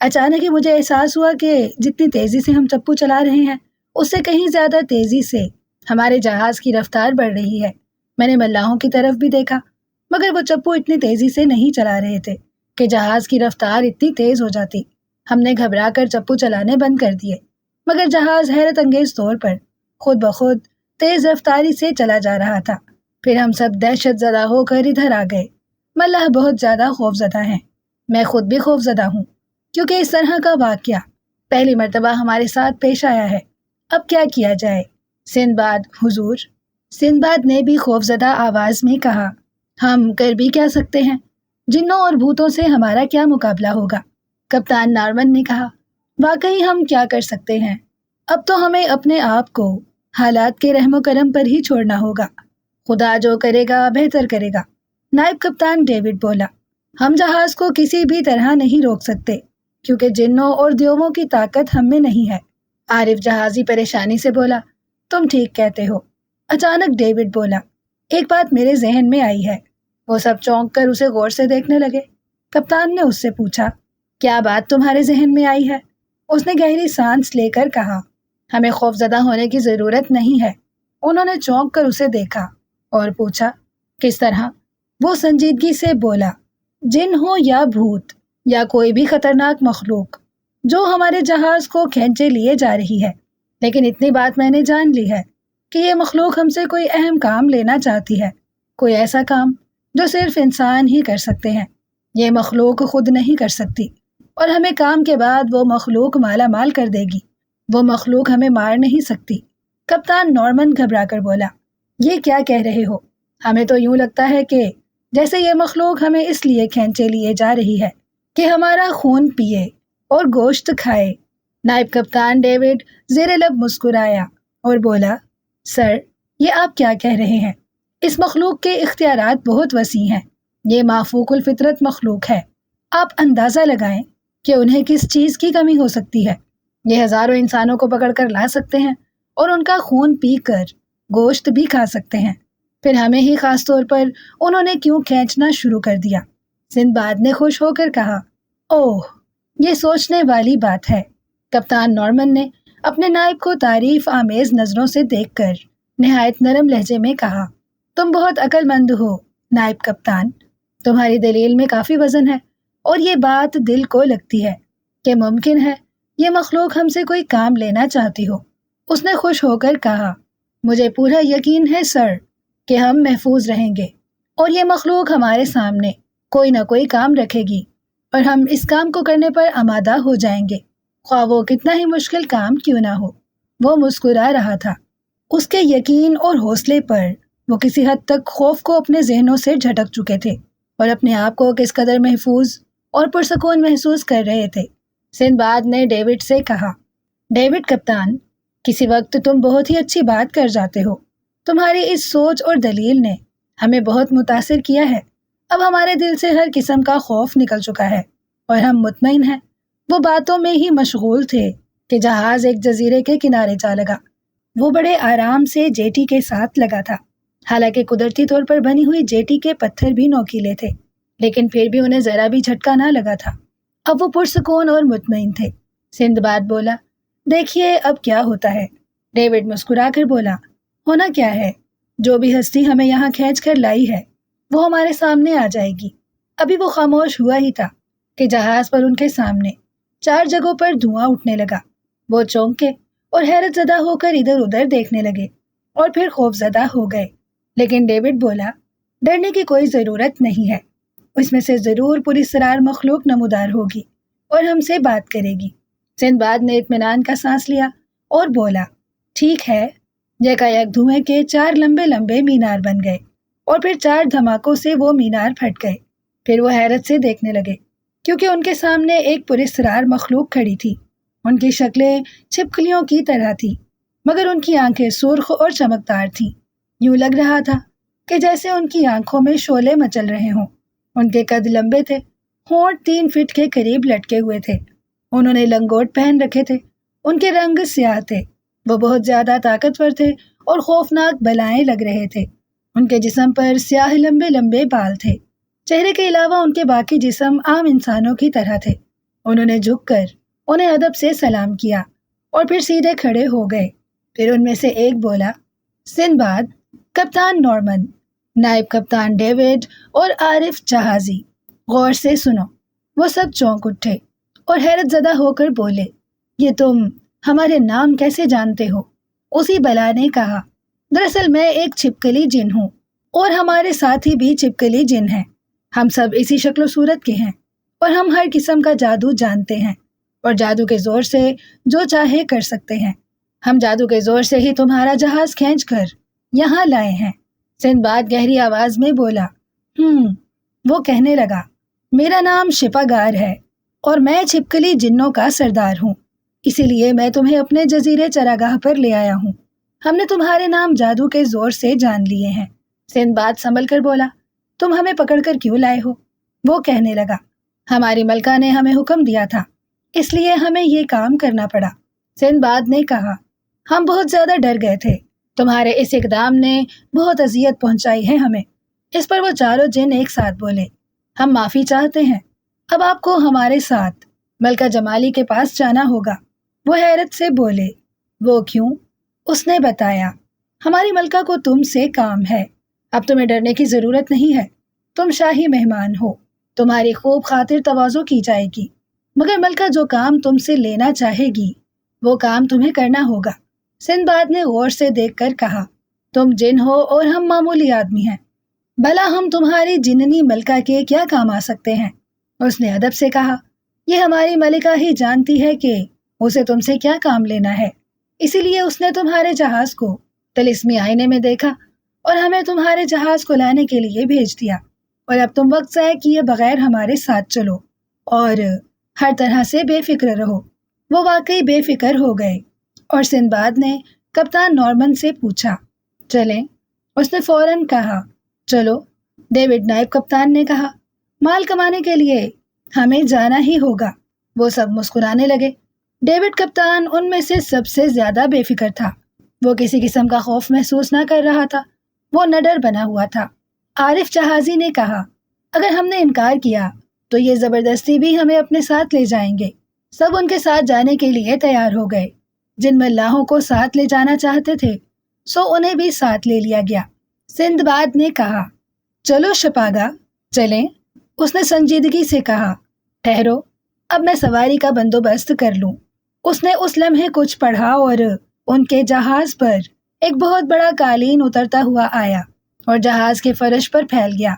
اچانک ہی مجھے احساس ہوا کہ جتنی تیزی سے ہم چپو چلا رہے ہیں اس سے کہیں زیادہ تیزی سے ہمارے جہاز کی رفتار بڑھ رہی ہے۔ میں نے ملاحوں کی طرف بھی دیکھا، مگر وہ چپو اتنی تیزی سے نہیں چلا رہے تھے کہ جہاز کی رفتار اتنی تیز ہو جاتی۔ ہم نے گھبرا کر چپو چلانے بند کر دیے، مگر جہاز حیرت انگیز طور پر خود بخود تیز رفتاری سے چلا جا رہا تھا۔ پھر ہم سب دہشت زدہ ہو کر ادھر آ گئے۔ ملاح بہت زیادہ خوف زدہ ہیں، میں خود بھی خوف زدہ ہوں، کیونکہ اس طرح کا واقعہ پہلی مرتبہ ہمارے ساتھ پیش آیا ہے۔ اب کیا کیا جائے؟ سندباد حضور، سندباد نے بھی خوف زدہ آواز میں کہا، ہم کر بھی کیا سکتے ہیں؟ جنوں اور بھوتوں سے ہمارا کیا مقابلہ ہوگا؟ کپتان نارمن نے کہا، واقعی ہم کیا کر سکتے ہیں؟ اب تو ہمیں اپنے آپ کو حالات کے رحم و کرم پر ہی چھوڑنا ہوگا۔ خدا جو کرے گا بہتر کرے گا، نائب کپتان ڈیوڈ بولا۔ ہم جہاز کو کسی بھی طرح نہیں روک سکتے کیونکہ جنوں اور دیووں کی طاقت ہم میں نہیں ہے، عارف جہازی پریشانی سے بولا۔ تم ٹھیک کہتے ہو، اچانک ڈیوڈ بولا۔ ایک بات میرے ذہن میں آئی ہے۔ وہ سب چونک کر اسے غور سے دیکھنے لگے۔ کپتان نے اس سے پوچھا، کیا بات تمہارے ذہن میں آئی ہے؟ اس نے گہری سانس لے کر کہا، ہمیں خوف زدہ ہونے کی ضرورت نہیں ہے۔ انہوں نے چونک کر اسے دیکھا اور پوچھا، کس طرح؟ وہ سنجیدگی سے بولا، جن ہو یا بھوت یا کوئی بھی خطرناک مخلوق جو ہمارے جہاز کو کھینچے لیے جا رہی ہے، لیکن اتنی بات میں نے جان لی ہے کہ یہ مخلوق ہم سے کوئی اہم کام لینا چاہتی ہے، کوئی ایسا کام جو صرف انسان ہی کر سکتے ہیں۔ یہ مخلوق خود نہیں کر سکتی اور ہمیں کام کے بعد وہ مخلوق مالا مال کر دے گی۔ وہ مخلوق ہمیں مار نہیں سکتی۔ کپتان نارمن گھبرا کر بولا، یہ کیا کہہ رہے ہو؟ ہمیں تو یوں لگتا ہے کہ جیسے یہ مخلوق ہمیں اس لیے کھینچے لیے جا رہی ہے کہ ہمارا خون پیے اور گوشت کھائے۔ نائب کپتان ڈیوڈ زیر لب مسکرایا اور بولا، سر، یہ آپ کیا کہہ رہے ہیں؟ اس مخلوق کے اختیارات بہت وسیع ہیں۔ یہ مافوق الفطرت مخلوق ہے۔ آپ اندازہ لگائیں کہ انہیں کس چیز کی کمی ہو سکتی ہے۔ یہ ہزاروں انسانوں کو پکڑ کر لا سکتے ہیں اور ان کا خون پی کر گوشت بھی کھا سکتے ہیں۔ پھر ہمیں ہی خاص طور پر انہوں نے کیوں کھینچنا شروع کر دیا؟ سندباد نے خوش ہو کر کہا، اوہ، یہ سوچنے والی بات ہے۔ کپتان نارمن نے اپنے نائب کو تعریف آمیز نظروں سے دیکھ کر نہایت نرم لہجے میں کہا، تم بہت عقل مند ہو نائب کپتان، تمہاری دلیل میں کافی وزن ہے اور یہ بات دل کو لگتی ہے کہ ممکن ہے یہ مخلوق ہم سے کوئی کام لینا چاہتی ہو۔ اس نے خوش ہو کر کہا، مجھے پورا یقین ہے سر کہ ہم محفوظ رہیں گے اور یہ مخلوق ہمارے سامنے کوئی نہ کوئی کام رکھے گی اور ہم اس کام کو کرنے پر آمادہ ہو جائیں گے، خواہ وہ کتنا ہی مشکل کام کیوں نہ ہو۔ وہ مسکرا رہا تھا۔ اس کے یقین اور حوصلے پر وہ کسی حد تک خوف کو اپنے ذہنوں سے جھٹک چکے تھے اور اپنے آپ کو کس قدر محفوظ اور پرسکون محسوس کر رہے تھے۔ سندباد نے ڈیوڈ سے کہا، ڈیوڈ کپتان، کسی وقت تم بہت ہی اچھی بات کر جاتے ہو۔ تمہاری اس سوچ اور دلیل نے ہمیں بہت متاثر کیا ہے۔ اب ہمارے دل سے ہر قسم کا خوف نکل چکا ہے اور ہم مطمئن ہیں۔ وہ باتوں میں ہی مشغول تھے کہ جہاز ایک جزیرے کے کنارے جا لگا۔ وہ بڑے آرام سے جیٹی کے ساتھ لگا تھا، حالانکہ قدرتی طور پر بنی ہوئی جیٹی کے پتھر بھی نوکیلے تھے، لیکن پھر بھی انہیں ذرا بھی جھٹکا نہ لگا تھا۔ اب وہ پرسکون اور مطمئن تھے۔ سندباد بولا، دیکھیے اب کیا ہوتا ہے۔ ڈیوڈ مسکرا کر بولا، ہونا کیا ہے؟ جو بھی ہستی ہمیں یہاں کھینچ کر لائی ہے وہ ہمارے سامنے آ جائے گی۔ ابھی وہ خاموش ہوا ہی تھا کہ جہاز پر ان کے سامنے 4 جگہوں پر دھواں اٹھنے لگا۔ وہ چونکے اور حیرت زدہ ہو کر ادھر ادھر دیکھنے لگے اور پھر خوف زدہ ہو گئے۔ لیکن ڈیوڈ بولا، ڈرنے کی کوئی ضرورت نہیں ہے، اس میں سے ضرور پراسرار مخلوق نمودار ہوگی اور ہم سے بات کرے گی۔ سندباد نے اطمینان کا سانس لیا اور بولا، ٹھیک ہے۔ یکایک دھوئیں کے 4 لمبے لمبے مینار بن گئے اور پھر 4 دھماکوں سے وہ مینار پھٹ گئے۔ پھر وہ حیرت سے دیکھنے لگے کیونکہ ان کے سامنے ایک پراسرار مخلوق کھڑی تھی۔ ان کی شکلیں چھپکلیوں کی طرح تھی، مگر ان کی آنکھیں سرخ اور چمکدار تھیں۔ یوں لگ رہا تھا کہ جیسے ان کی آنکھوں میں شعلے مچل رہے ہوں۔ ان کے قد لمبے تھے، ہونٹ 3 فٹ کے قریب لٹکے ہوئے تھے۔ انہوں نے لنگوٹ پہن رکھے تھے، ان کے رنگ سیاہ تھے۔ وہ بہت زیادہ طاقتور تھے اور خوفناک بلائیں لگ رہے تھے۔ ان کے جسم پر سیاہ لمبے لمبے بال تھے۔ چہرے کے علاوہ ان کے باقی جسم عام انسانوں کی طرح تھے۔ انہوں نے جھک کر انہیں ادب سے سلام کیا اور پھر سیدھے کھڑے ہو گئے۔ پھر ان میں سے ایک بولا، سندباد، کپتان نارمن، نائب کپتان ڈیوڈ اور عارف جہازی، غور سے سنو۔ وہ سب چونک اٹھے اور حیرت زدہ ہو کر بولے، یہ تم ہمارے نام کیسے جانتے ہو؟ اسی بلا نے کہا، دراصل میں ایک چھپکلی جن ہوں اور ہمارے ساتھی بھی چھپکلی جن ہیں۔ ہم سب اسی شکل و صورت کے ہیں اور ہم ہر قسم کا جادو جانتے ہیں اور جادو کے زور سے جو چاہے کر سکتے ہیں۔ ہم جادو کے زور سے ہی تمہارا جہاز کھینچ کر یہاں لائے ہیں۔ سندباد گہری آواز میں بولا، وہ کہنے لگا، میرا نام شپاگار ہے اور میں چھپکلی جنوں کا سردار ہوں، اسی لیے میں تمہیں اپنے جزیرے چراگاہ پر لے آیا ہوں۔ ہم نے تمہارے نام جادو کے زور سے جان لیے ہیں۔ سندباد سنبھل کر بولا، تم ہمیں پکڑ کر کیوں لائے ہو؟ وہ کہنے لگا، ہماری ملکہ نے ہمیں حکم دیا تھا، اس لیے ہمیں یہ کام کرنا پڑا۔ سندباد نے کہا، ہم بہت زیادہ ڈر گئے تھے، تمہارے اس اقدام نے بہت اذیت پہنچائی ہے ہمیں۔ اس پر وہ چاروں جن ایک ساتھ بولے، ہم معافی چاہتے ہیں، اب آپ کو ہمارے ساتھ ملکہ جمالی کے پاس جانا ہوگا۔ وہ حیرت سے بولے، وہ کیوں؟ اس نے بتایا، ہماری ملکہ کو تم سے کام ہے، اب تمہیں ڈرنے کی ضرورت نہیں ہے، تم شاہی مہمان ہو، تمہاری خوب خاطر تواضع کی جائے گی، مگر ملکہ جو کام تم سے لینا چاہے گی وہ کام تمہیں کرنا ہوگا۔ سندباد نے غور سے دیکھ کر کہا، تم جن ہو اور ہم معمولی آدمی ہیں، بھلا ہم تمہاری جننی ملکہ کے کیا کام آ سکتے ہیں؟ اس نے ادب سے کہا، یہ ہماری ملکہ ہی جانتی ہے کہ اسے تم سے کیا کام لینا ہے، اسی لیے اس نے تمہارے جہاز کو طلسمی آئینے میں دیکھا اور ہمیں تمہارے جہاز کو لانے کے لیے بھیج دیا، اور اب تم وقت ضائع کیے بغیر ہمارے ساتھ چلو اور ہر طرح سے بے فکر رہو۔ وہ واقعی بے فکر ہو گئے اور سندباد نے کپتان نارمن سے پوچھا، چلیں؟ اس نے فوراً کہا، چلو۔ ڈیوڈ نائب کپتان نے کہا، مال کمانے کے لیے ہمیں جانا ہی ہوگا۔ وہ سب مسکرانے لگے۔ ڈیوڈ کپتان ان میں سے سب سے زیادہ بے فکر تھا۔ وہ کسی قسم کا خوف محسوس نہ کر رہا تھا، وہ نڈر بنا ہوا تھا۔ عارف جہازی نے کہا، اگر ہم نے انکار کیا تو یہ زبردستی بھی ہمیں اپنے ساتھ لے جائیں گے۔ سب ان کے ساتھ جانے کے لیے تیار ہو گئے۔ جن ملاحوں کو ساتھ لے جانا چاہتے تھے سو انہیں بھی ساتھ لے لیا گیا۔ سندباد نے کہا، چلو شپاگا، چلیں۔ اس نے سنجیدگی سے کہا، ٹھہرو، اب میں سواری کا بندوبست کر لوں۔ اس نے اس لمحے کچھ پڑھا اور ان کے جہاز پر ایک بہت بڑا قالین اترتا ہوا آیا اور جہاز کے فرش پر پھیل گیا۔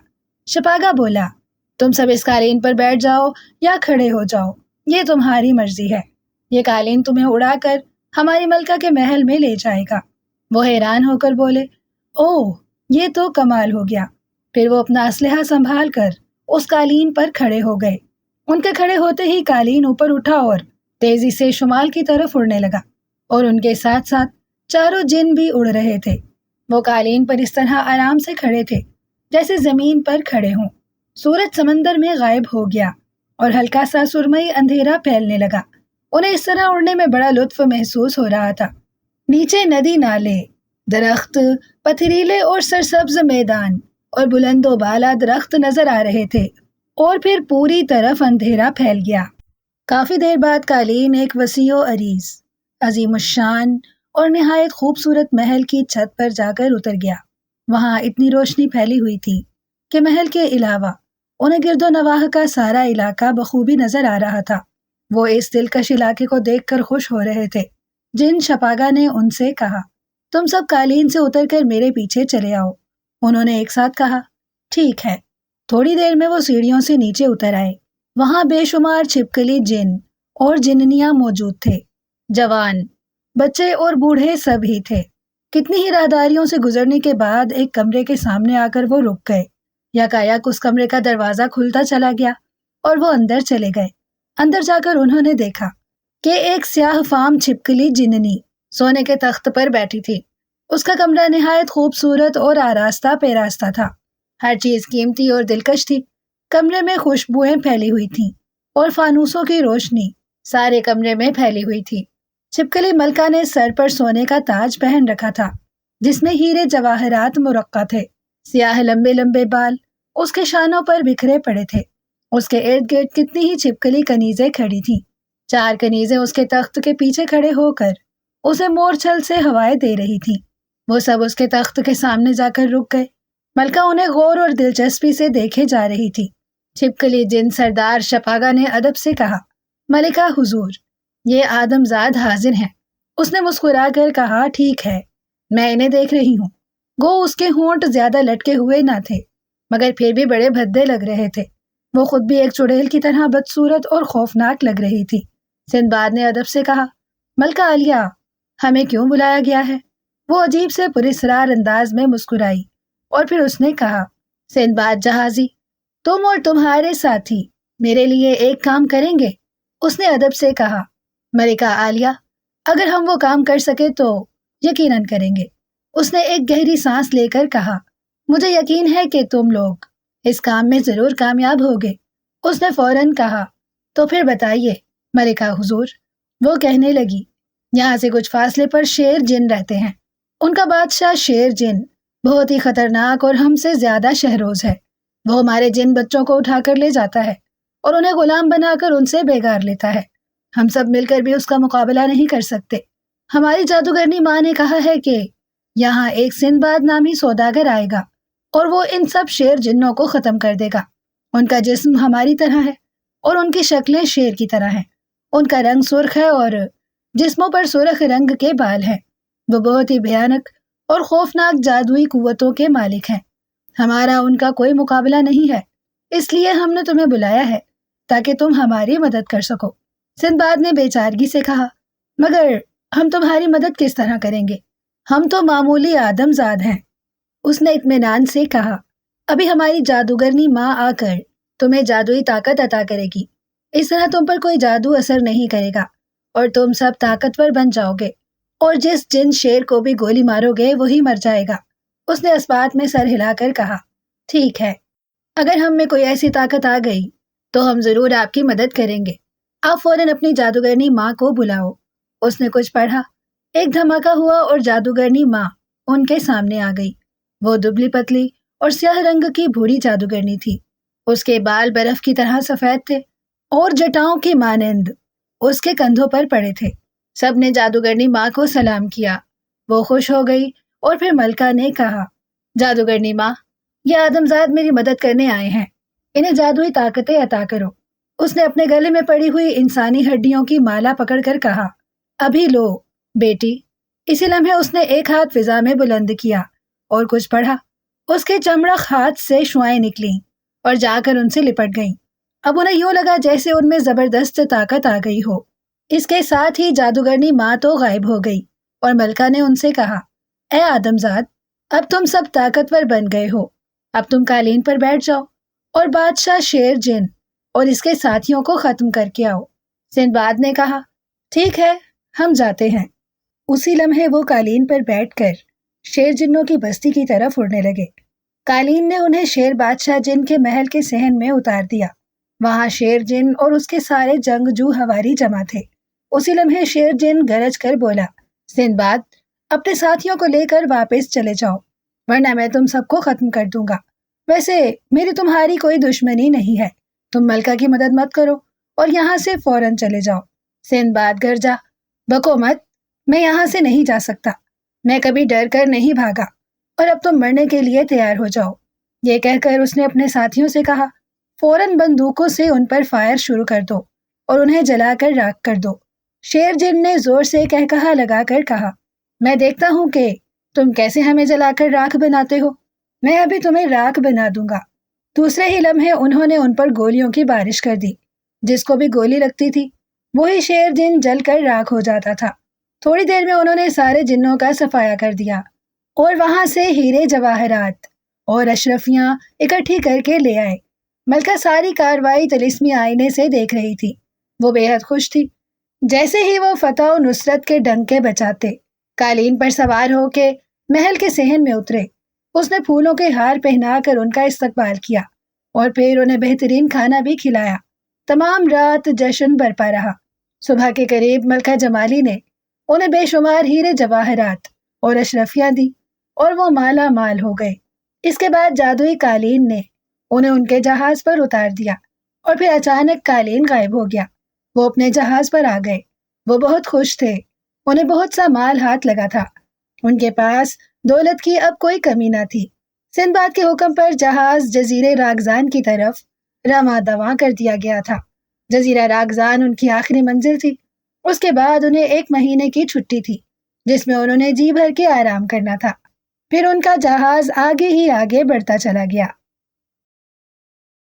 شپاگا بولا، تم سب اس قالین پر بیٹھ جاؤ یا کھڑے ہو جاؤ، یہ تمہاری مرضی ہے۔ یہ قالین تمہیں اڑا کر ہماری ملکہ کے محل میں لے جائے گا۔ وہ حیران ہو کر بولے، اوہ، یہ تو کمال ہو گیا۔ پھر وہ اپنا اسلحہ سنبھال کر اس قالین پر کھڑے ہو گئے۔ ان کے کھڑے ہوتے ہی قالین اوپر اٹھا اور تیزی سے شمال کی طرف اڑنے لگا، اور ان کے ساتھ ساتھ چاروں جن بھی اڑ رہے تھے۔ وہ قالین پر اس طرح آرام سے کھڑے تھے جیسے زمین پر کھڑے ہوں۔ سورج سمندر میں غائب ہو گیا اور ہلکا سا سرمئی اندھیرا پھیلنے لگا۔ انہیں اس طرح اڑنے میں بڑا لطف محسوس ہو رہا تھا۔ نیچے ندی نالے، درخت، پتھریلے اور سرسبز میدان اور بلند و بالا درخت نظر آ رہے تھے، اور پھر پوری طرف اندھیرا پھیل گیا۔ کافی دیر بعد قالین ایک وسیع و عریض، عظیم الشان اور نہایت خوبصورت محل کی چھت پر جا کر اتر گیا۔ وہاں اتنی روشنی پھیلی ہوئی تھی کہ محل کے علاوہ انہیں گرد و نواح کا سارا علاقہ بخوبی نظر آ رہا تھا۔ وہ اس دلکش علاقے کو دیکھ کر خوش ہو رہے تھے۔ جن شپاگا نے ان سے کہا، تم سب قالین سے اتر کر میرے پیچھے چلے آؤ۔ انہوں نے ایک ساتھ کہا، ٹھیک ہے۔ تھوڑی دیر میں وہ سیڑھیوں سے نیچے اتر آئے۔ وہاں بے شمار چھپکلی جن اور جننیاں موجود تھے، جوان، بچے اور بوڑھے سب ہی تھے۔ کتنی ہی راہداریوں سے گزرنے کے بعد ایک کمرے کے سامنے آ کر وہ رک گئے۔ یکایک اس کمرے کا دروازہ کھلتا چلا گیا اور وہ اندر چلے گئے۔ اندر جا کر انہوں نے دیکھا کہ ایک سیاہ فام چھپکلی جننی سونے کے تخت پر بیٹھی تھی۔ اس کا کمرہ نہایت خوبصورت اور آراستہ پیراستہ تھا۔ ہر چیز قیمتی اور دلکش تھی۔ کمرے میں خوشبوئیں پھیلی ہوئی تھیں اور فانوسوں کی روشنی سارے کمرے میں پھیلی ہوئی تھی۔ چھپکلی ملکہ نے سر پر سونے کا تاج پہن رکھا تھا جس میں ہیرے جواہرات مرقع تھے۔ سیاہ لمبے لمبے بال اس کے شانوں پر بکھرے پڑے تھے۔ اس کے ارد گرد کتنی ہی چھپکلی کنیزیں کھڑی تھیں۔ 4 کنیزیں اس کے تخت کے پیچھے کھڑے ہو کر اسے مورچھل سے ہوائیں دے رہی تھیں۔ وہ سب اس کے تخت کے سامنے جا کر رک گئے۔ ملکہ انہیں غور اور دلچسپی سے دیکھے جا رہی تھی۔ چھپکلی جن سردار شپاگا نے ادب سے کہا، ملکہ حضور، یہ آدمزاد حاضر ہیں۔ اس نے مسکرا کر کہا، ٹھیک ہے، میں انہیں دیکھ رہی ہوں۔ گو اس کے ہونٹ زیادہ لٹکے ہوئے نہ تھے، مگر پھر بھی بڑے بھدے لگ رہے تھے۔ وہ خود بھی ایک چڑیل کی طرح بدصورت اور خوفناک لگ رہی تھی۔ سندباد نے ادب سے کہا، ملکہ عالیہ، ہمیں کیوں بلایا گیا ہے؟ وہ عجیب سے پراسرار انداز میں مسکرائی اور پھر اس نے کہا، سندباد جہازی، تم اور تمہارے ساتھی میرے لیے ایک کام کریں گے؟ اس نے ادب سے کہا، ملکہ عالیہ، اگر ہم وہ کام کر سکے تو یقیناً کریں گے۔ اس نے ایک گہری سانس لے کر کہا، مجھے یقین ہے کہ تم لوگ اس کام میں ضرور کامیاب ہوگے۔ اس نے فوراً کہا، تو پھر بتائیے ملکہ حضور۔ وہ کہنے لگی، یہاں سے کچھ فاصلے پر شیر جن رہتے ہیں۔ ان کا بادشاہ شیر جن بہت ہی خطرناک اور ہم سے زیادہ شہروز ہے۔ وہ ہمارے جن بچوں کو اٹھا کر لے جاتا ہے اور انہیں غلام بنا کر ان سے بیگار لیتا ہے۔ ہم سب مل کر بھی اس کا مقابلہ نہیں کر سکتے۔ ہماری جادوگرنی ماں نے کہا ہے کہ یہاں ایک سندباد نامی سوداگر آئے گا اور وہ ان سب شیر جنوں کو ختم کر دے گا۔ ان کا جسم ہماری طرح ہے اور ان کی شکلیں شیر کی طرح ہیں۔ ان کا رنگ سرخ ہے اور جسموں پر سرخ رنگ کے بال ہیں۔ وہ بہت ہی بھیانک اور خوفناک جادوئی قوتوں کے مالک ہیں۔ ہمارا ان کا کوئی مقابلہ نہیں ہے، اس لیے ہم نے تمہیں بلایا ہے تاکہ تم ہماری مدد کر سکو۔ سندباد نے بے چارگی سے کہا، مگر ہم تمہاری مدد کس طرح کریں گے؟ ہم تو معمولی آدمزاد ہیں۔ اس نے اطمینان سے کہا، ابھی ہماری جادوگرنی ماں آ کر تمہیں جادوئی طاقت عطا کرے گی۔ اس طرح تم پر کوئی جادو اثر نہیں کرے گا اور تم سب طاقتور بن جاؤ گے، اور جس جن شیر کو بھی گولی مارو گے وہی مر جائے گا۔ اس نے اس بات میں سر ہلا کر کہا، ٹھیک ہے، اگر ہم میں کوئی ایسی طاقت آ گئی تو ہم ضرور آپ کی مدد کریں گے۔ آپ فوراً اپنی جادوگرنی ماں کو بلاؤ۔ اس نے کچھ پڑھا، ایک دھماکہ ہوا اور جادوگرنی ماں ان کے سامنے آ گئی۔ وہ دبلی پتلی اور سیاہ رنگ کی بوڑھی جادوگرنی تھی۔ اس کے بال برف کی طرح سفید تھے اور جٹاؤں کی مانند اس کے کندھوں پر پڑے تھے۔ سب نے جادوگرنی ماں کو سلام کیا۔ وہ خوش ہو گئی اور پھر ملکہ نے کہا، جادوگرنی ماں، یہ آدمزاد میری مدد کرنے آئے ہیں، انہیں جادوئی طاقتیں عطا کرو۔ اس نے اپنے گلے میں پڑی ہوئی انسانی ہڈیوں کی مالا پکڑ کر کہا، ابھی لو بیٹی۔ اسی لمحے اس نے ایک ہاتھ فضا میں بلند کیا اور کچھ پڑھا۔ اس کے چمڑک ہاتھ سے شعائیں نکلیں اور جا کر ان سے لپٹ گئیں۔ اب انہیں یوں لگا جیسے ان میں زبردست طاقت آ گئی ہو۔ اس کے ساتھ ہی جادوگرنی ماں تو غائب ہو گئی اور ملکہ نے ان سے کہا، اے آدمزاد، اب تم سب طاقتور بن گئے ہو۔ اب تم قالین پر بیٹھ جاؤ اور بادشاہ شیر جن اور اس کے ساتھیوں کو ختم کر کے آؤ۔ سندباد نے کہا، ٹھیک ہے، ہم جاتے ہیں۔ اسی لمحے وہ قالین پر بیٹھ کر شیر جنوں کی بستی کی طرف اڑنے لگے۔ قالین نے انہیں شیر بادشاہ جن کے محل کے صحن میں اتار دیا۔ وہاں شیر جن اور اس کے سارے جنگجو ہواری جمع تھے۔ اسی لمحے شیر جن گرج کر بولا، سندباد، اپنے ساتھیوں کو لے کر واپس چلے جاؤ، ورنہ میں تم سب کو ختم کر دوں گا۔ ویسے میری تمہاری کوئی دشمنی نہیں ہے، تم ملکہ کی مدد مت کرو اور یہاں سے فوراً چلے جاؤ۔ سندباد گرجا، بکو مت، میں یہاں سے نہیں جا سکتا، میں کبھی ڈر کر نہیں بھاگا، اور اب تم مرنے کے لیے تیار ہو جاؤ۔ یہ کہہ کر اس نے اپنے ساتھیوں سے کہا، فوراً بندوقوں سے ان پر فائر شروع کر دو اور انہیں جلا کر راکھ کر دو۔ شیر جن نے زور سے کہا لگا کر کہا، میں دیکھتا ہوں کہ تم کیسے ہمیں جلا کر راکھ بناتے ہو، میں ابھی تمہیں راکھ بنا دوں گا۔ دوسرے ہی لمحے انہوں نے ان پر گولیوں کی بارش کر دی۔ جس کو بھی گولی لگتی تھی وہی شیر جن جل کر راکھ ہو جاتا تھا۔ تھوڑی دیر میں انہوں نے سارے جنوں کا صفایا کر دیا اور وہاں سے ہیرے جواہرات اور اشرفیاں اکٹھی کر کے لے آئے۔ ملکہ ساری کاروائی طلسمی آئینے سے دیکھ رہی تھی۔ وہ بے حد خوش تھی۔ جیسے ہی وہ فتح و نصرت کے ڈنکے بجاتے قالین پر سوار ہو کے محل کے صحن میں اترے، اس نے پھولوں کے ہار پہنا کر ان کا استقبال کیا اور پھر انہیں بہترین کھانا بھی کھلایا۔ تمام رات جشن برپا رہا۔ صبح کے قریب ملکہ جمالی نے انہیں بے شمار ہیرے جواہرات اور اشرفیاں دی اور وہ مالا مال ہو گئے۔ اس کے بعد جادوئی قالین نے انہیں ان کے جہاز پر اتار دیا اور پھر اچانک قالین غائب ہو گیا۔ وہ اپنے جہاز پر آ گئے۔ وہ بہت خوش تھے۔ انہیں بہت سا مال ہاتھ لگا تھا۔ ان کے پاس دولت کی اب کوئی کمی نہ تھی۔ سندباد کے حکم پر جہاز جزیرے راگزان کی طرف رواں دواں کر دیا گیا تھا۔ جزیرہ راگزان ان کی آخری منزل تھی۔ اس کے بعد انہیں 1 مہینے کی چھٹی تھی جس میں انہوں نے جی بھر کے آرام کرنا تھا۔ پھر ان کا جہاز آگے ہی آگے بڑھتا چلا گیا۔